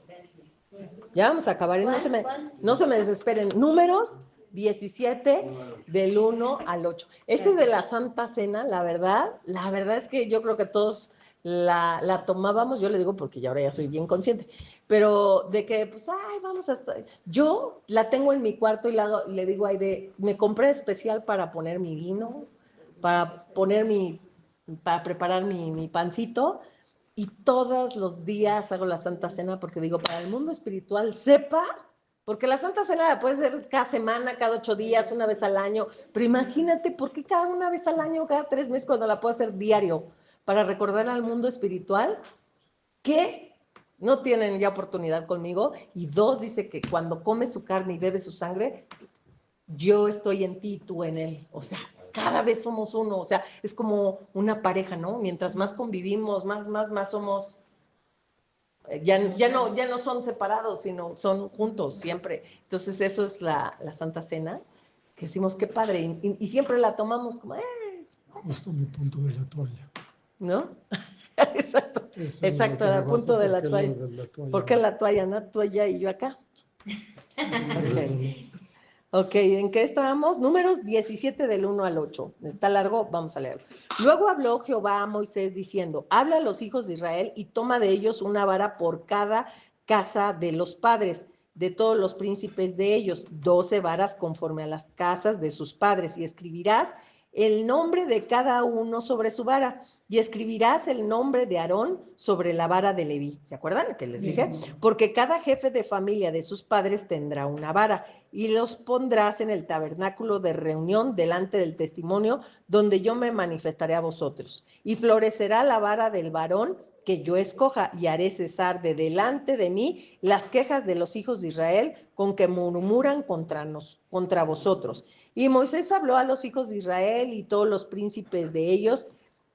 Ya vamos a acabar, no se me desesperen. Números 17 del 1 al 8. Ese de la Santa Cena, la verdad es que yo creo que todos la tomábamos, yo le digo porque ahora ya soy bien consciente, pero de que, pues, vamos a estar. Yo la tengo en mi cuarto y le digo ahí me compré especial para poner mi vino, para preparar mi pancito, y todos los días hago la Santa Cena porque digo, para el mundo espiritual sepa. Porque la Santa Cena la puedes hacer cada semana, cada 8 días, una vez al año. Pero imagínate, ¿por qué cada una vez al año, cada 3 meses, cuando la puedo hacer diario? Para recordar al mundo espiritual que no tienen ya oportunidad conmigo. Y 2, dice que cuando comes su carne y bebes su sangre, yo estoy en ti y tú en él. O sea, cada vez somos uno. O sea, es como una pareja, ¿no? Mientras más convivimos, más somos... Ya no son separados, sino son juntos siempre. Entonces eso es la Santa Cena, que decimos, qué padre, y siempre la tomamos como, Justo mi punto de la toalla. ¿no? Exacto, al punto de la toalla. ¿Por qué la toalla, no? Tú allá y yo acá. Ok, ¿en qué estábamos? Números 17 del 1 al 8. Está largo, vamos a leerlo. Luego habló Jehová a Moisés diciendo, habla a los hijos de Israel y toma de ellos una vara por cada casa de los padres, de todos los príncipes de ellos, 12 varas conforme a las casas de sus padres, y escribirás el nombre de cada uno sobre su vara, y escribirás el nombre de Aarón sobre la vara de Leví. ¿Se acuerdan que les dije? Porque cada jefe de familia de sus padres tendrá una vara, y los pondrás en el tabernáculo de reunión delante del testimonio, donde yo me manifestaré a vosotros. Y florecerá la vara del varón que yo escoja, y haré cesar de delante de mí las quejas de los hijos de Israel con que murmuran contra vosotros. Y Moisés habló a los hijos de Israel y todos los príncipes de ellos,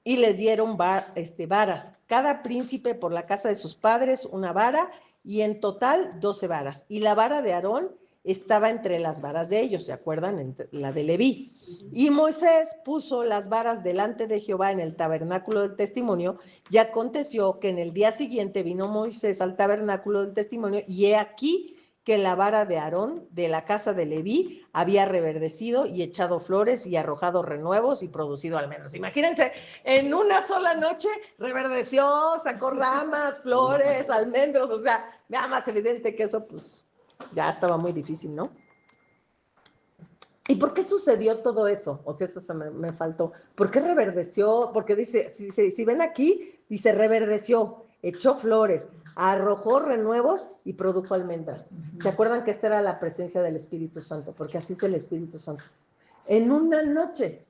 y les dieron varas, cada príncipe por la casa de sus padres una vara, y en total 12 varas. Y la vara de Aarón estaba entre las varas de ellos, ¿se acuerdan? Entre la de Leví. Y Moisés puso las varas delante de Jehová en el tabernáculo del testimonio, y aconteció que en el día siguiente vino Moisés al tabernáculo del testimonio, y he aquí que la vara de Aarón de la casa de Leví había reverdecido y echado flores y arrojado renuevos y producido almendros. Imagínense, en una sola noche reverdeció, sacó ramas, flores, almendros, o sea, nada más evidente que eso pues ya estaba muy difícil, ¿no? ¿Y por qué sucedió todo eso? O sea, eso se me faltó. ¿Por qué reverdeció? Porque dice, si ven aquí, dice reverdeció, echó flores, arrojó renuevos y produjo almendras. ¿Se acuerdan que esta era la presencia del Espíritu Santo? Porque así es el Espíritu Santo. En una noche,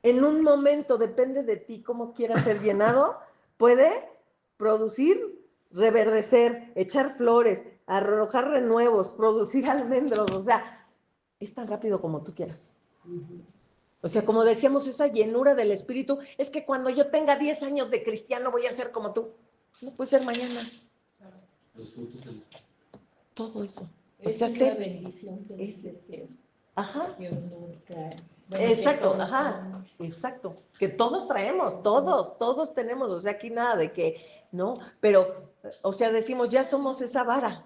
en un momento, depende de ti cómo quieras ser llenado, puede producir, reverdecer, echar flores, arrojar renuevos, producir almendros, o sea, es tan rápido como tú quieras. O sea, como decíamos, esa llenura del Espíritu, es que cuando yo tenga 10 años de cristiano voy a ser como tú. No puede ser mañana. Todo eso. Esa es la bendición que dices que Ajá. Dios nos trae. Exacto, ajá, exacto. Que todos traemos, todos tenemos, o sea, aquí nada de que, ¿no? Pero, o sea, decimos, ya somos esa vara.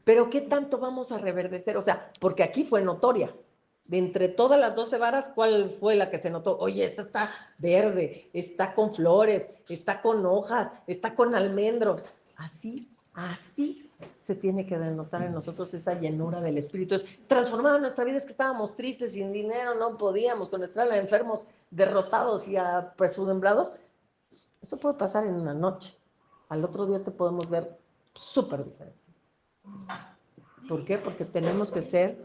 Pero ¿qué tanto vamos a reverdecer? O sea, porque aquí fue notoria. De entre todas las 12 varas, ¿cuál fue la que se notó? Oye, esta está verde, está con flores, está con hojas, está con almendros. Así Así se tiene que denotar en nosotros esa llenura del Espíritu. Es transformada nuestra vida, es que estábamos tristes, sin dinero, no podíamos, con nuestra alma enfermos, derrotados y apresurambrados. Eso puede pasar en una noche. Al otro día te podemos ver súper diferente. ¿Por qué? Porque tenemos que ser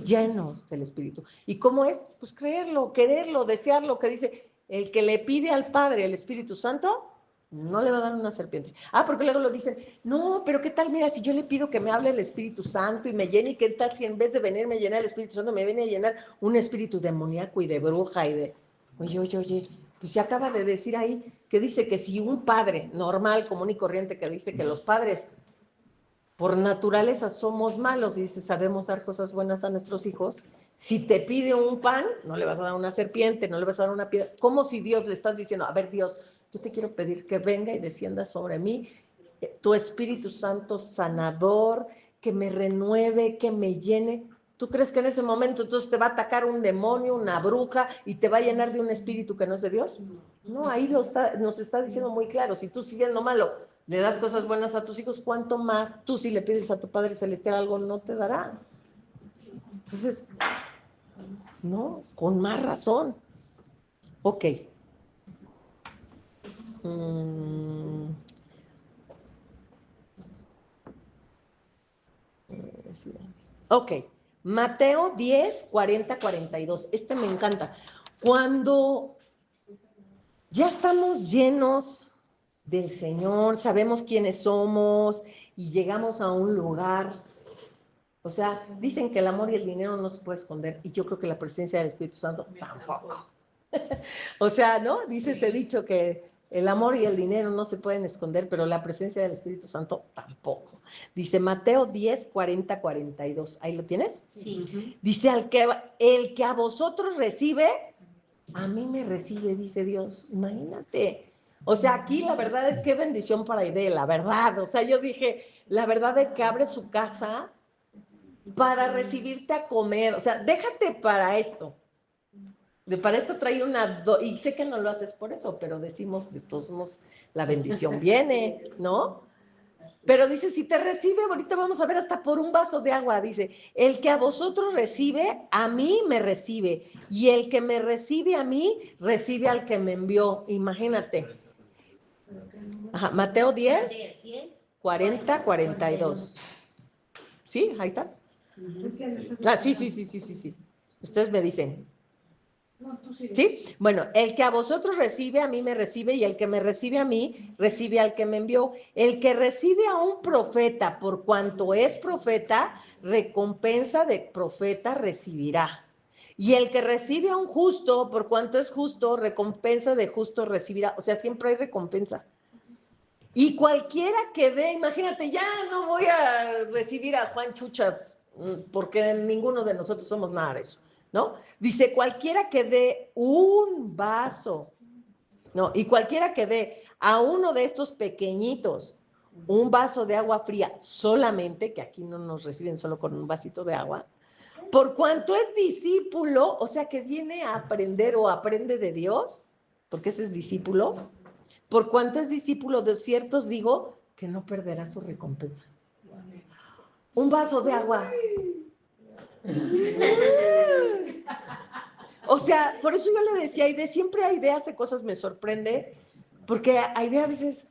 llenos del Espíritu. ¿Y cómo es? Pues creerlo, quererlo, desearlo, que dice, el que le pide al Padre el Espíritu Santo, no le va a dar una serpiente. Porque luego lo dicen, no, pero ¿qué tal? Mira, si yo le pido que me hable el Espíritu Santo y me llene, ¿y qué tal si en vez de venirme a llenar el Espíritu Santo, me viene a llenar un espíritu demoníaco y de bruja y de... Oye, pues se acaba de decir ahí que dice que si un padre normal, común y corriente, que dice que los padres por naturaleza somos malos y dice, sabemos dar cosas buenas a nuestros hijos, si te pide un pan, no le vas a dar una serpiente, no le vas a dar una piedra, como si Dios le estás diciendo, a ver Dios, yo te quiero pedir que venga y descienda sobre mí tu Espíritu Santo sanador, que me renueve, que me llene. ¿Tú crees que en ese momento entonces te va a atacar un demonio, una bruja y te va a llenar de un espíritu que no es de Dios? No, ahí nos está diciendo muy claro, si tú siendo malo le das cosas buenas a tus hijos, ¿cuánto más tú si le pides a tu Padre Celestial algo no te dará? Entonces, no, con más razón. Ok. Ok, Mateo 10, 40, 42. Este me encanta. Cuando ya estamos llenos del Señor, sabemos quiénes somos y llegamos a un lugar. O sea, dicen que el amor y el dinero no se puede esconder y yo creo que la presencia del Espíritu Santo tampoco. O sea, ¿no? Dice ese dicho que el amor y el dinero no se pueden esconder, pero la presencia del Espíritu Santo tampoco. Dice Mateo 10, 40, 42. ¿Ahí lo tienen? Sí. Dice, el que a vosotros recibe, a mí me recibe, dice Dios. Imagínate. O sea, aquí la verdad es qué bendición para Aide, la verdad. O sea, yo dije, la verdad es que abre su casa para recibirte a comer. O sea, déjate para esto. Para esto trae y sé que no lo haces por eso, pero decimos, de todos modos, la bendición viene, ¿no? Pero dice, si te recibe, ahorita vamos a ver hasta por un vaso de agua, dice, el que a vosotros recibe, a mí me recibe, y el que me recibe a mí, recibe al que me envió. Imagínate. Ajá, Mateo 10, 40, 42. ¿Sí? Ahí está. Sí. Ustedes me dicen. ¿Sí? Bueno, el que a vosotros recibe, a mí me recibe, y el que me recibe a mí, recibe al que me envió. El que recibe a un profeta, por cuanto es profeta, recompensa de profeta recibirá. Y el que recibe a un justo, por cuanto es justo, recompensa de justo recibirá. O sea, siempre hay recompensa. Y cualquiera que dé, imagínate, ya no voy a recibir a Juan Chuchas, porque ninguno de nosotros somos nada de eso, ¿no? Dice, cualquiera que dé un vaso, no, y cualquiera que dé a uno de estos pequeñitos un vaso de agua fría solamente, que aquí no nos reciben solo con un vasito de agua, por cuanto es discípulo, o sea que viene a aprender o aprende de Dios, porque ese es discípulo, por cuanto es discípulo de ciertos, digo, que no perderá su recompensa. Un vaso de agua. O sea, por eso yo le decía, Aide, siempre Aide hace cosas, me sorprende, porque Aide a veces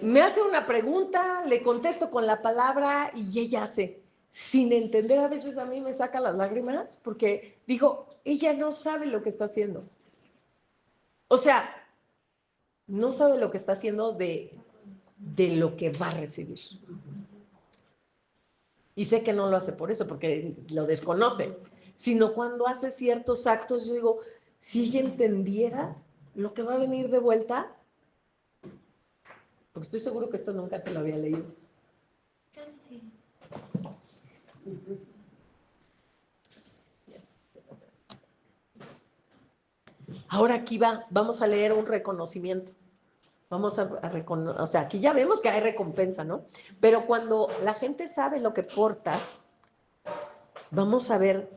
me hace una pregunta, le contesto con la palabra y ella hace, sin entender, a veces a mí me saca las lágrimas, porque digo, ella no sabe lo que está haciendo. O sea, no sabe lo que está haciendo de lo que va a recibir. Y sé que no lo hace por eso, porque lo desconoce, sino cuando hace ciertos actos, yo digo, si ella entendiera lo que va a venir de vuelta, porque estoy seguro que esto nunca te lo había leído. Ahora aquí vamos a leer un reconocimiento. Vamos a reconocer, o sea, aquí ya vemos que hay recompensa, ¿no? Pero cuando la gente sabe lo que portas, vamos a ver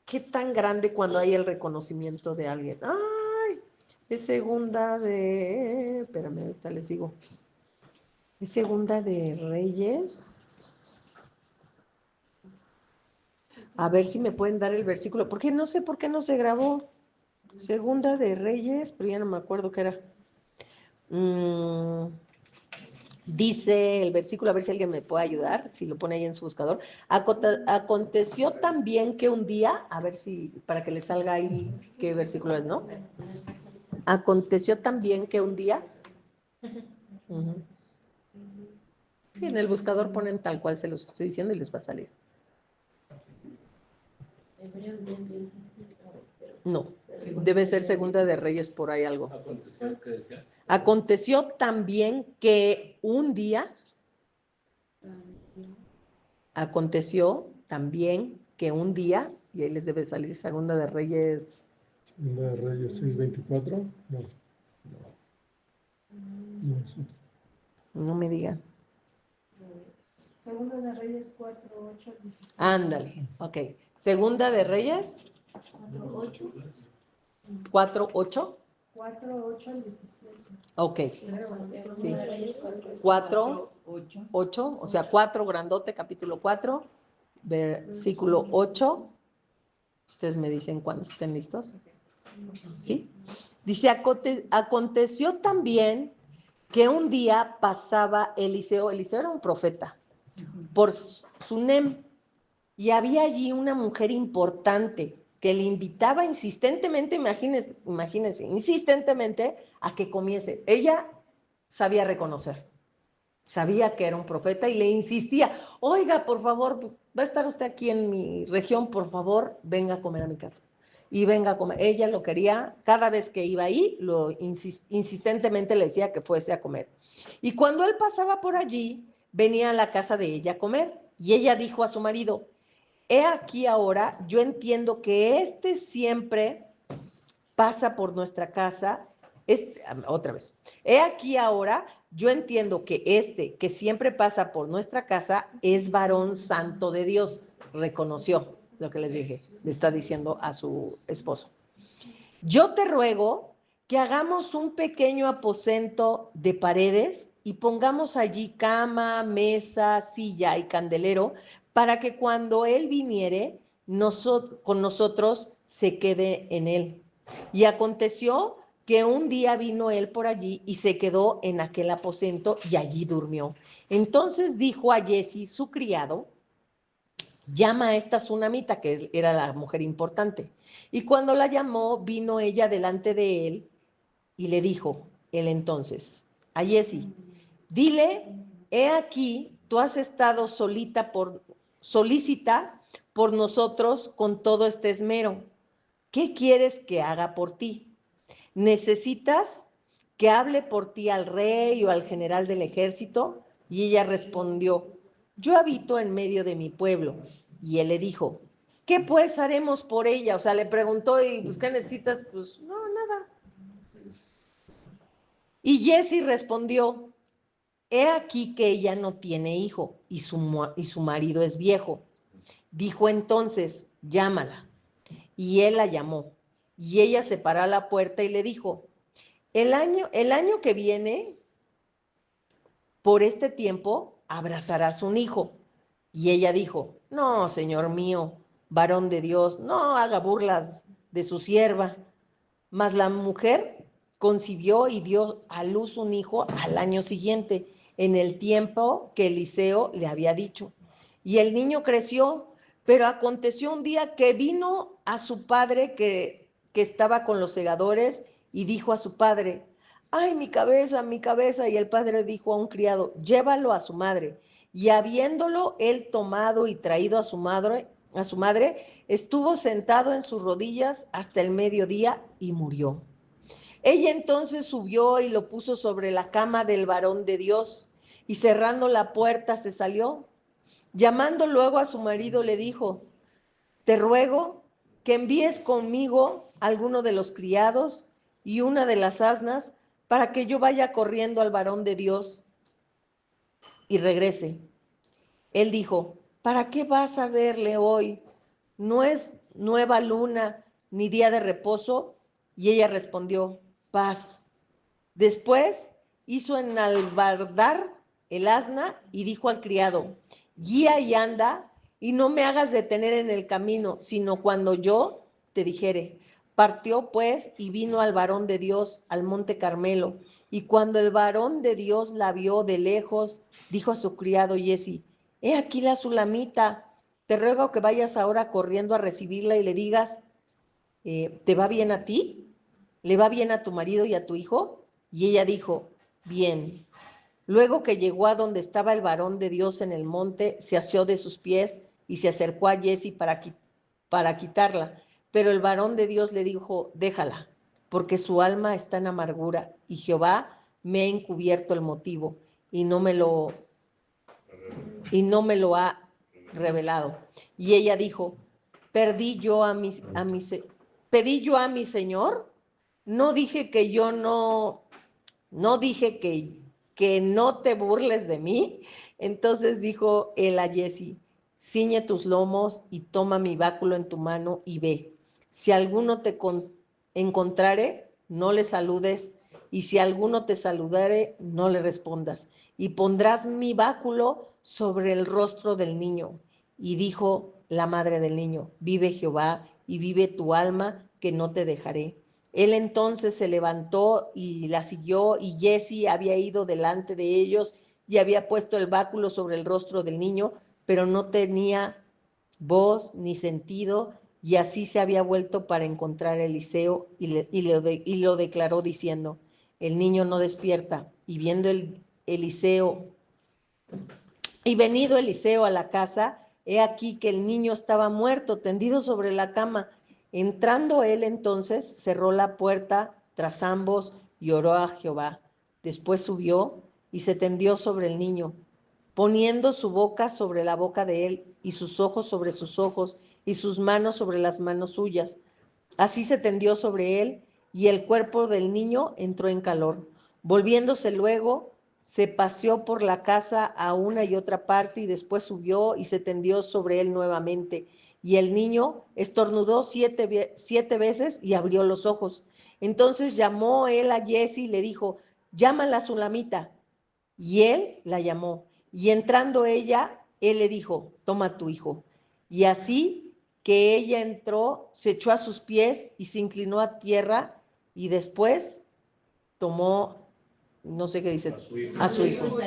qué tan grande cuando hay el reconocimiento de alguien. ¡Ay! Es segunda de... Espérame, ahorita les digo. Es Segunda de Reyes. A ver si me pueden dar el versículo, porque no sé por qué no se grabó. Segunda de Reyes, pero ya no me acuerdo qué era. Dice el versículo, a ver si alguien me puede ayudar, si lo pone ahí en su buscador. Aconteció también que un día, a ver si, para que le salga ahí qué versículo es, ¿no? Aconteció también que un día. Uh-huh. Sí, en el buscador ponen tal cual se los estoy diciendo y les va a salir. Hebreos 10:25. No, debe ser Segunda de Reyes por ahí algo. ¿Aconteció qué decía? Aconteció también que un día. Aconteció también que un día, y ahí les debe salir Segunda de Reyes. Segunda de Reyes 6:24. No. No, es otro. No me digan. Segunda de Reyes 4:8. Ándale, ok. Segunda de Reyes 8. 4:8. 4:8 al 17. Ok, sí. 4:8, o sea, 4 grandote, capítulo 4, versículo 8. Ustedes me dicen cuando estén listos. ¿Sí? Dice, aconteció también que un día pasaba Eliseo era un profeta, por Sunem, y había allí una mujer importante que le invitaba insistentemente, imagínense, insistentemente a que comiese. Ella sabía reconocer, sabía que era un profeta y le insistía, oiga, por favor, va a estar usted aquí en mi región, por favor, venga a comer a mi casa. Y venga a comer. Ella lo quería, cada vez que iba ahí, insistentemente le decía que fuese a comer. Y cuando él pasaba por allí, venía a la casa de ella a comer. Y ella dijo a su marido, he aquí ahora, yo entiendo que este siempre pasa por nuestra casa. Otra vez, he aquí ahora, yo entiendo que que siempre pasa por nuestra casa es varón santo de Dios. Reconoció lo que les dije, le está diciendo a su esposo. Yo te ruego que hagamos un pequeño aposento de paredes y pongamos allí cama, mesa, silla y candelero para que cuando él viniere con nosotros se quede en él. Y aconteció que un día vino él por allí y se quedó en aquel aposento y allí durmió. Entonces dijo a Jesse, su criado, llama a esta tsunamita, que era la mujer importante. Y cuando la llamó, vino ella delante de él y le dijo, él entonces, a Jesse, dile, he aquí, tú has estado solícita por nosotros con todo este esmero. ¿Qué quieres que haga por ti? ¿Necesitas que hable por ti al rey o al general del ejército? Y ella respondió, yo habito en medio de mi pueblo. Y él le dijo, ¿qué pues haremos por ella? O sea, le preguntó, y pues, ¿qué necesitas? Pues, no, nada. Y Jesse respondió, he aquí que ella no tiene hijo y su marido es viejo. Dijo entonces, llámala. Y él la llamó. Y ella se paró a la puerta y le dijo, el año que viene, por este tiempo, abrazarás un hijo. Y ella dijo, no, señor mío, varón de Dios, no haga burlas de su sierva. Mas la mujer concibió y dio a luz un hijo al año siguiente, en el tiempo que Eliseo le había dicho. Y el niño creció, pero aconteció un día que vino a su padre que estaba con los segadores y dijo a su padre, ay, mi cabeza, mi cabeza. Y el padre dijo a un criado, llévalo a su madre. Y habiéndolo él tomado y traído a su madre, estuvo sentado en sus rodillas hasta el mediodía y murió. Ella entonces subió y lo puso sobre la cama del varón de Dios y cerrando la puerta se salió. Llamando luego a su marido le dijo, te ruego que envíes conmigo alguno de los criados y una de las asnas para que yo vaya corriendo al varón de Dios y regrese. Él dijo, ¿para qué vas a verle hoy? ¿No es nueva luna ni día de reposo? Y ella respondió, paz. Después hizo enalbardar el asna y dijo al criado, guía y anda, y no me hagas detener en el camino, sino cuando yo te dijere. Partió pues y vino al varón de Dios al monte Carmelo, y cuando el varón de Dios la vio de lejos, dijo a su criado Giezi, he aquí la sulamita, te ruego que vayas ahora corriendo a recibirla y le digas, ¿te va bien a ti? ¿Le va bien a tu marido y a tu hijo? Y ella dijo, bien. Luego que llegó a donde estaba el varón de Dios en el monte, se asió de sus pies y se acercó a Giezi para quitarla. Pero el varón de Dios le dijo, déjala, porque su alma está en amargura y Jehová me ha encubierto el motivo y no me lo ha revelado. Y ella dijo, pedí yo a mi Señor, no dije que yo no dije que no te burles de mí. Entonces dijo él a Giezi, ciñe tus lomos y toma mi báculo en tu mano y ve. Si alguno te encontrare, no le saludes, y si alguno te saludare, no le respondas. Y pondrás mi báculo sobre el rostro del niño. Y dijo la madre del niño, vive Jehová y vive tu alma, que no te dejaré. Él entonces se levantó y la siguió, y Giezi había ido delante de ellos y había puesto el báculo sobre el rostro del niño, pero no tenía voz ni sentido, y así se había vuelto para encontrar a Eliseo y lo declaró diciendo, el niño no despierta. Y viendo venido Eliseo a la casa, he aquí que el niño estaba muerto, tendido sobre la cama. Entrando él entonces, cerró la puerta tras ambos y oró a Jehová. Después subió y se tendió sobre el niño, poniendo su boca sobre la boca de él y sus ojos sobre sus ojos y sus manos sobre las manos suyas. Así se tendió sobre él y el cuerpo del niño entró en calor. Volviéndose luego, se paseó por la casa a una y otra parte y después subió y se tendió sobre él nuevamente. Y el niño estornudó 7 veces y abrió los ojos. Entonces llamó él a Giezi y le dijo, llámala Sulamita. Y él la llamó. Y entrando ella, él le dijo, toma tu hijo. Y así que ella entró, se echó a sus pies y se inclinó a tierra y después tomó, no sé qué dice, a su hijo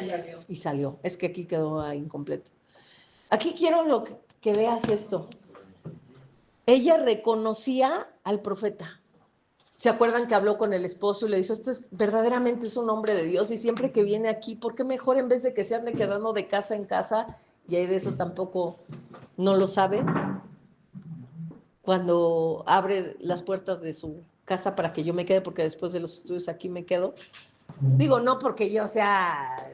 y salió. Es que aquí quedó incompleto. Aquí quiero que veas esto. Ella reconocía al profeta. ¿Se acuerdan que habló con el esposo y le dijo, verdaderamente es un hombre de Dios y siempre que viene aquí, ¿por qué mejor en vez de que se ande quedando de casa en casa? Y ahí de eso tampoco no lo sabe. Cuando abre las puertas de su casa para que yo me quede, porque después de los estudios aquí me quedo. Digo, no porque yo sea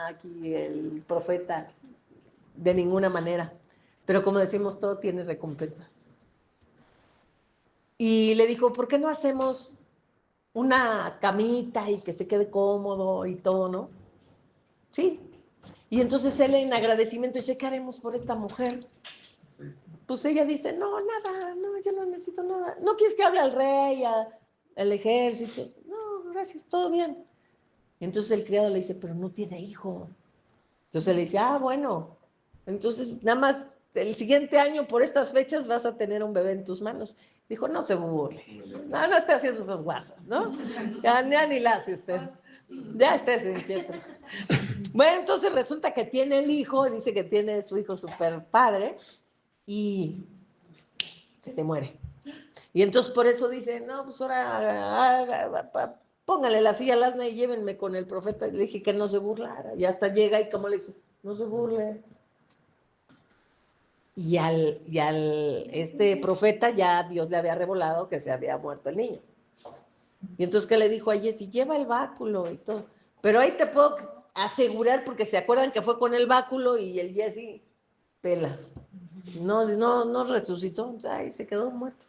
aquí el profeta, de ninguna manera. Pero como decimos, todo tiene recompensas. Y le dijo, ¿por qué no hacemos una camita y que se quede cómodo y todo, no? Sí. Y entonces él en agradecimiento dice, ¿qué haremos por esta mujer? Pues ella dice, no, nada, no, yo no necesito nada. ¿No quieres que hable al rey, al ejército? No, gracias, todo bien. Entonces el criado le dice, pero no tiene hijo. Entonces le dice, bueno, entonces nada más el siguiente año por estas fechas vas a tener un bebé en tus manos. Dijo, no se burle, no esté haciendo esas guasas, ¿no? Ya ni la hace usted, ya estés inquieto. Bueno, entonces resulta que tiene el hijo, dice que tiene su hijo super padre y se le muere. Y entonces por eso dice, no, pues ahora póngale la silla al asna y llévenme con el profeta. Y le dije que no se burlara. Y hasta llega y como le dice, no se burle. Y al profeta ya Dios le había revelado que se había muerto el niño. Y entonces que le dijo a Giezi, lleva el báculo y todo. Pero ahí te puedo asegurar, porque se acuerdan que fue con el báculo y el Giezi, pelas. No resucitó, o sea, ahí se quedó muerto.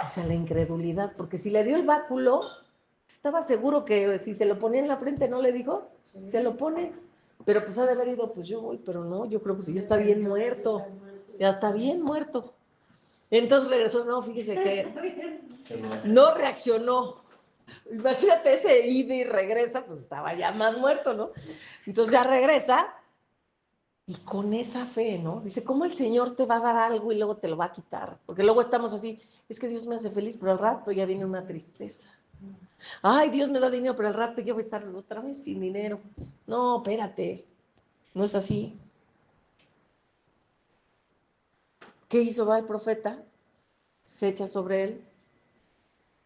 O sea, la incredulidad, porque si le dio el báculo, estaba seguro que si se lo ponía en la frente, ¿no le dijo? Se lo pones, pero pues ha de haber ido, pues yo voy, pero no, yo creo que sí, ya está bien muerto, ya está bien muerto. Entonces regresó, no, fíjese que no reaccionó, Imagínate ese ida y regresa, pues estaba ya más muerto, ¿no? Entonces ya regresa y con esa fe, ¿no? Dice, ¿cómo el Señor te va a dar algo y luego te lo va a quitar? Porque luego estamos así, es que Dios me hace feliz, pero al rato ya viene una tristeza. Ay, Dios me da dinero, pero al rato ya voy a estar otra vez sin dinero. No, espérate, no es así. ¿Qué hizo? Va el profeta, se echa sobre él.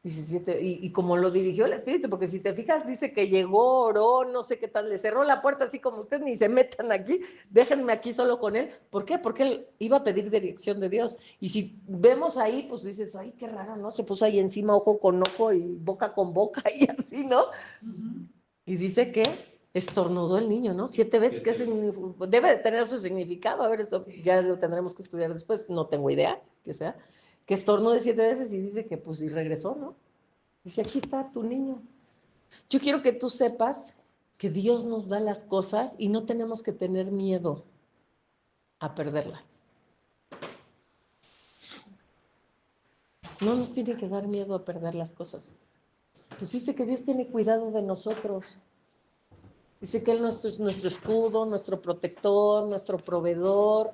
Y como lo dirigió el Espíritu, porque si te fijas, dice que llegó, oró, no sé qué tal, le cerró la puerta así como ustedes, ni se metan aquí, déjenme aquí solo con él. ¿Por qué? Porque él iba a pedir dirección de Dios. Y si vemos ahí, pues dices, ay, qué raro, ¿no? Se puso ahí encima ojo con ojo y boca con boca y así, ¿no? Y dice que estornudó el niño, ¿no? 7 veces, ¿qué significa? Debe de tener su significado. A ver, esto ya lo tendremos que estudiar después, no tengo idea que sea. Que estornude 7 veces y dice que pues y regresó, ¿no? Dice, aquí está tu niño. Yo quiero que tú sepas que Dios nos da las cosas y no tenemos que tener miedo a perderlas. No nos tiene que dar miedo a perder las cosas. Pues dice que Dios tiene cuidado de nosotros. Dice que Él es nuestro escudo, nuestro protector, nuestro proveedor.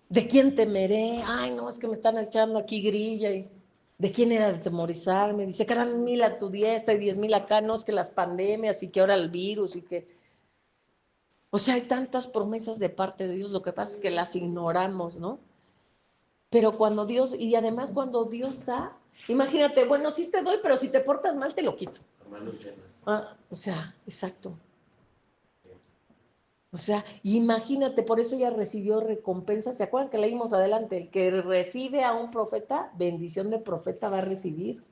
¿De quién temeré? Ay, no, es que me están echando aquí grilla. ¿De quién era de temorizarme? Dice que eran 1000 a tu diestra y 10,000 acá. No, es que las pandemias y que ahora el virus y que... O sea, hay tantas promesas de parte de Dios. Lo que pasa es que las ignoramos, ¿no? Pero cuando Dios, y además cuando Dios da, imagínate, bueno, sí te doy, pero si te portas mal, te lo quito. O sea, exacto. O sea, imagínate, por eso ella recibió recompensa. ¿Se acuerdan que leímos adelante? El que recibe a un profeta, bendición de profeta va a recibir.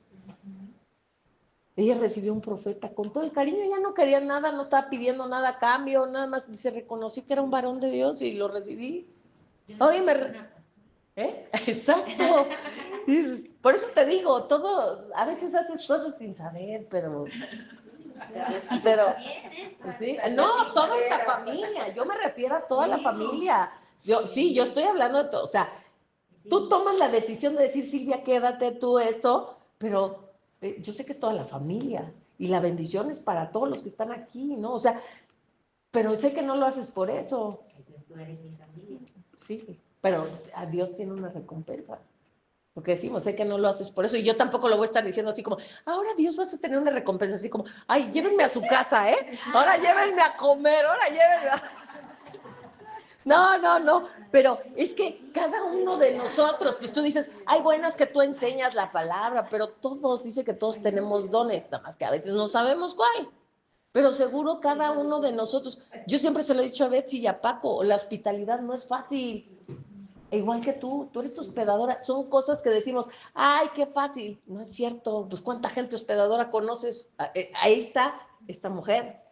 Ella recibió un profeta con todo el cariño, ella no quería nada, no estaba pidiendo nada a cambio, nada más se reconocí que era un varón de Dios y lo recibí. Oye, Exacto. Por eso te digo, todo, a veces haces cosas sin saber, pero sí, no, toda la familia, yo me refiero a toda la familia. Yo estoy hablando de todo, o sea, tú tomas la decisión de decir, Silvia, quédate tú esto, pero yo sé que es toda la familia y la bendición es para todos los que están aquí, ¿no? O sea, pero sé que no lo haces por eso. Entonces tú eres mi familia. Sí, pero a Dios tiene una recompensa. Porque decimos, sé que no lo haces por eso, y yo tampoco lo voy a estar diciendo así como, ahora Dios vas a tener una recompensa, así como, ay, llévenme a su casa, ¿eh? Ahora llévenme a comer, ahora llévenme a... No, pero es que cada uno de nosotros, pues tú dices, ay, bueno, es que tú enseñas la palabra, pero todos, dice que todos tenemos dones, nada más que a veces no sabemos cuál. Pero seguro cada uno de nosotros, yo siempre se lo he dicho a Betsy y a Paco, la hospitalidad no es fácil. Igual que tú eres hospedadora, son cosas que decimos, ay, qué fácil, no es cierto, pues cuánta gente hospedadora conoces, ahí está esta mujer.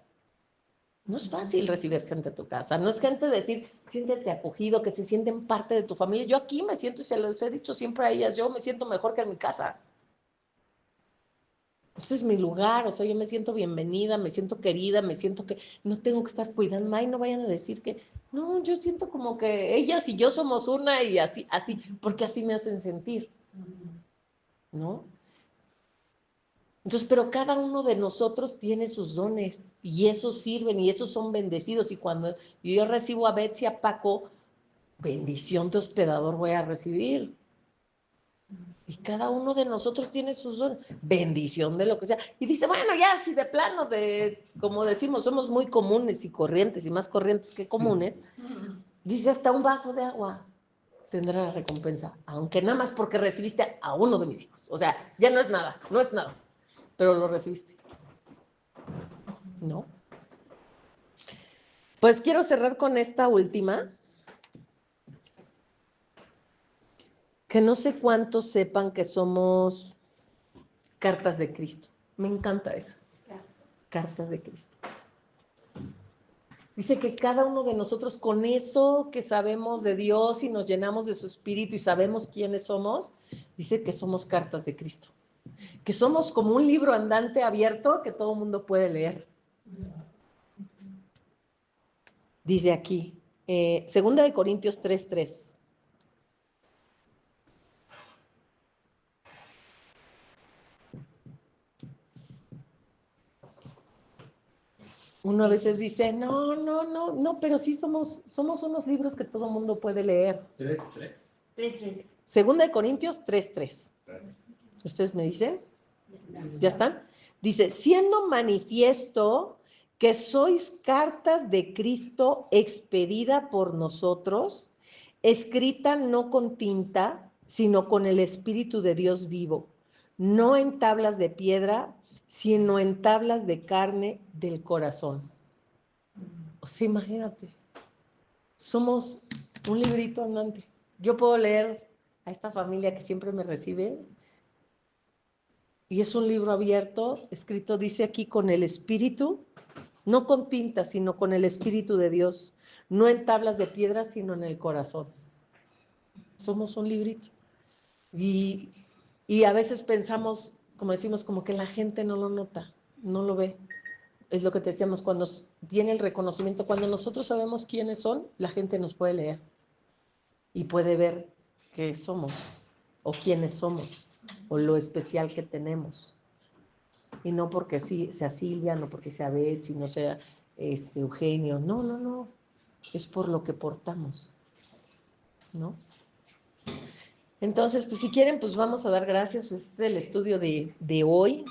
No es fácil recibir gente a tu casa, no es gente decir, siéntete acogido, que se sienten parte de tu familia. Yo aquí me siento, y se los he dicho siempre a ellas, yo me siento mejor que en mi casa. Este es mi lugar, o sea, yo me siento bienvenida, me siento querida, me siento que no tengo que estar cuidando, ay, no vayan a decir que, no, yo siento como que ellas y yo somos una y así, porque así me hacen sentir, ¿no? Entonces, pero cada uno de nosotros tiene sus dones y esos sirven y esos son bendecidos. Y cuando yo recibo a Betsy, a Paco, bendición de hospedador voy a recibir. Y cada uno de nosotros tiene sus dones, bendición de lo que sea. Y dice, bueno, ya si de plano, como decimos, somos muy comunes y corrientes, y más corrientes que comunes, dice, hasta un vaso de agua tendrá la recompensa, aunque nada más porque recibiste a uno de mis hijos. O sea, ya no es nada, pero lo recibiste. ¿No? Pues quiero cerrar con esta última. Que no sé cuántos sepan que somos cartas de Cristo. Me encanta eso. Cartas de Cristo. Dice que cada uno de nosotros, con eso que sabemos de Dios y nos llenamos de su espíritu y sabemos quiénes somos, dice que somos cartas de Cristo. Que somos como un libro andante abierto que todo el mundo puede leer. Dice aquí, 2 Corintios 3:3. Uno a veces dice, no, pero sí somos unos libros que todo mundo puede leer. 3. 3. Segunda de Corintios 3:3. Gracias. ¿Ustedes me dicen? ¿Ya están? Dice, siendo manifiesto que sois cartas de Cristo expedida por nosotros, escrita no con tinta, sino con el Espíritu de Dios vivo, no en tablas de piedra, sino en tablas de carne del corazón. O sea, imagínate, somos un librito andante. Yo puedo leer a esta familia que siempre me recibe, y es un libro abierto, escrito, dice aquí, con el Espíritu, no con tinta, sino con el Espíritu de Dios, no en tablas de piedra, sino en el corazón. Somos un librito. Y a veces pensamos, como decimos, como que la gente no lo nota, no lo ve. Es lo que te decíamos, cuando viene el reconocimiento, cuando nosotros sabemos quiénes son, la gente nos puede leer y puede ver qué somos, o quiénes somos, o lo especial que tenemos. Y no porque sea Silvia, no porque sea Betsy, no sea Eugenio, no, es por lo que portamos, ¿no? Entonces, pues si quieren, pues vamos a dar gracias, pues este es el estudio de hoy.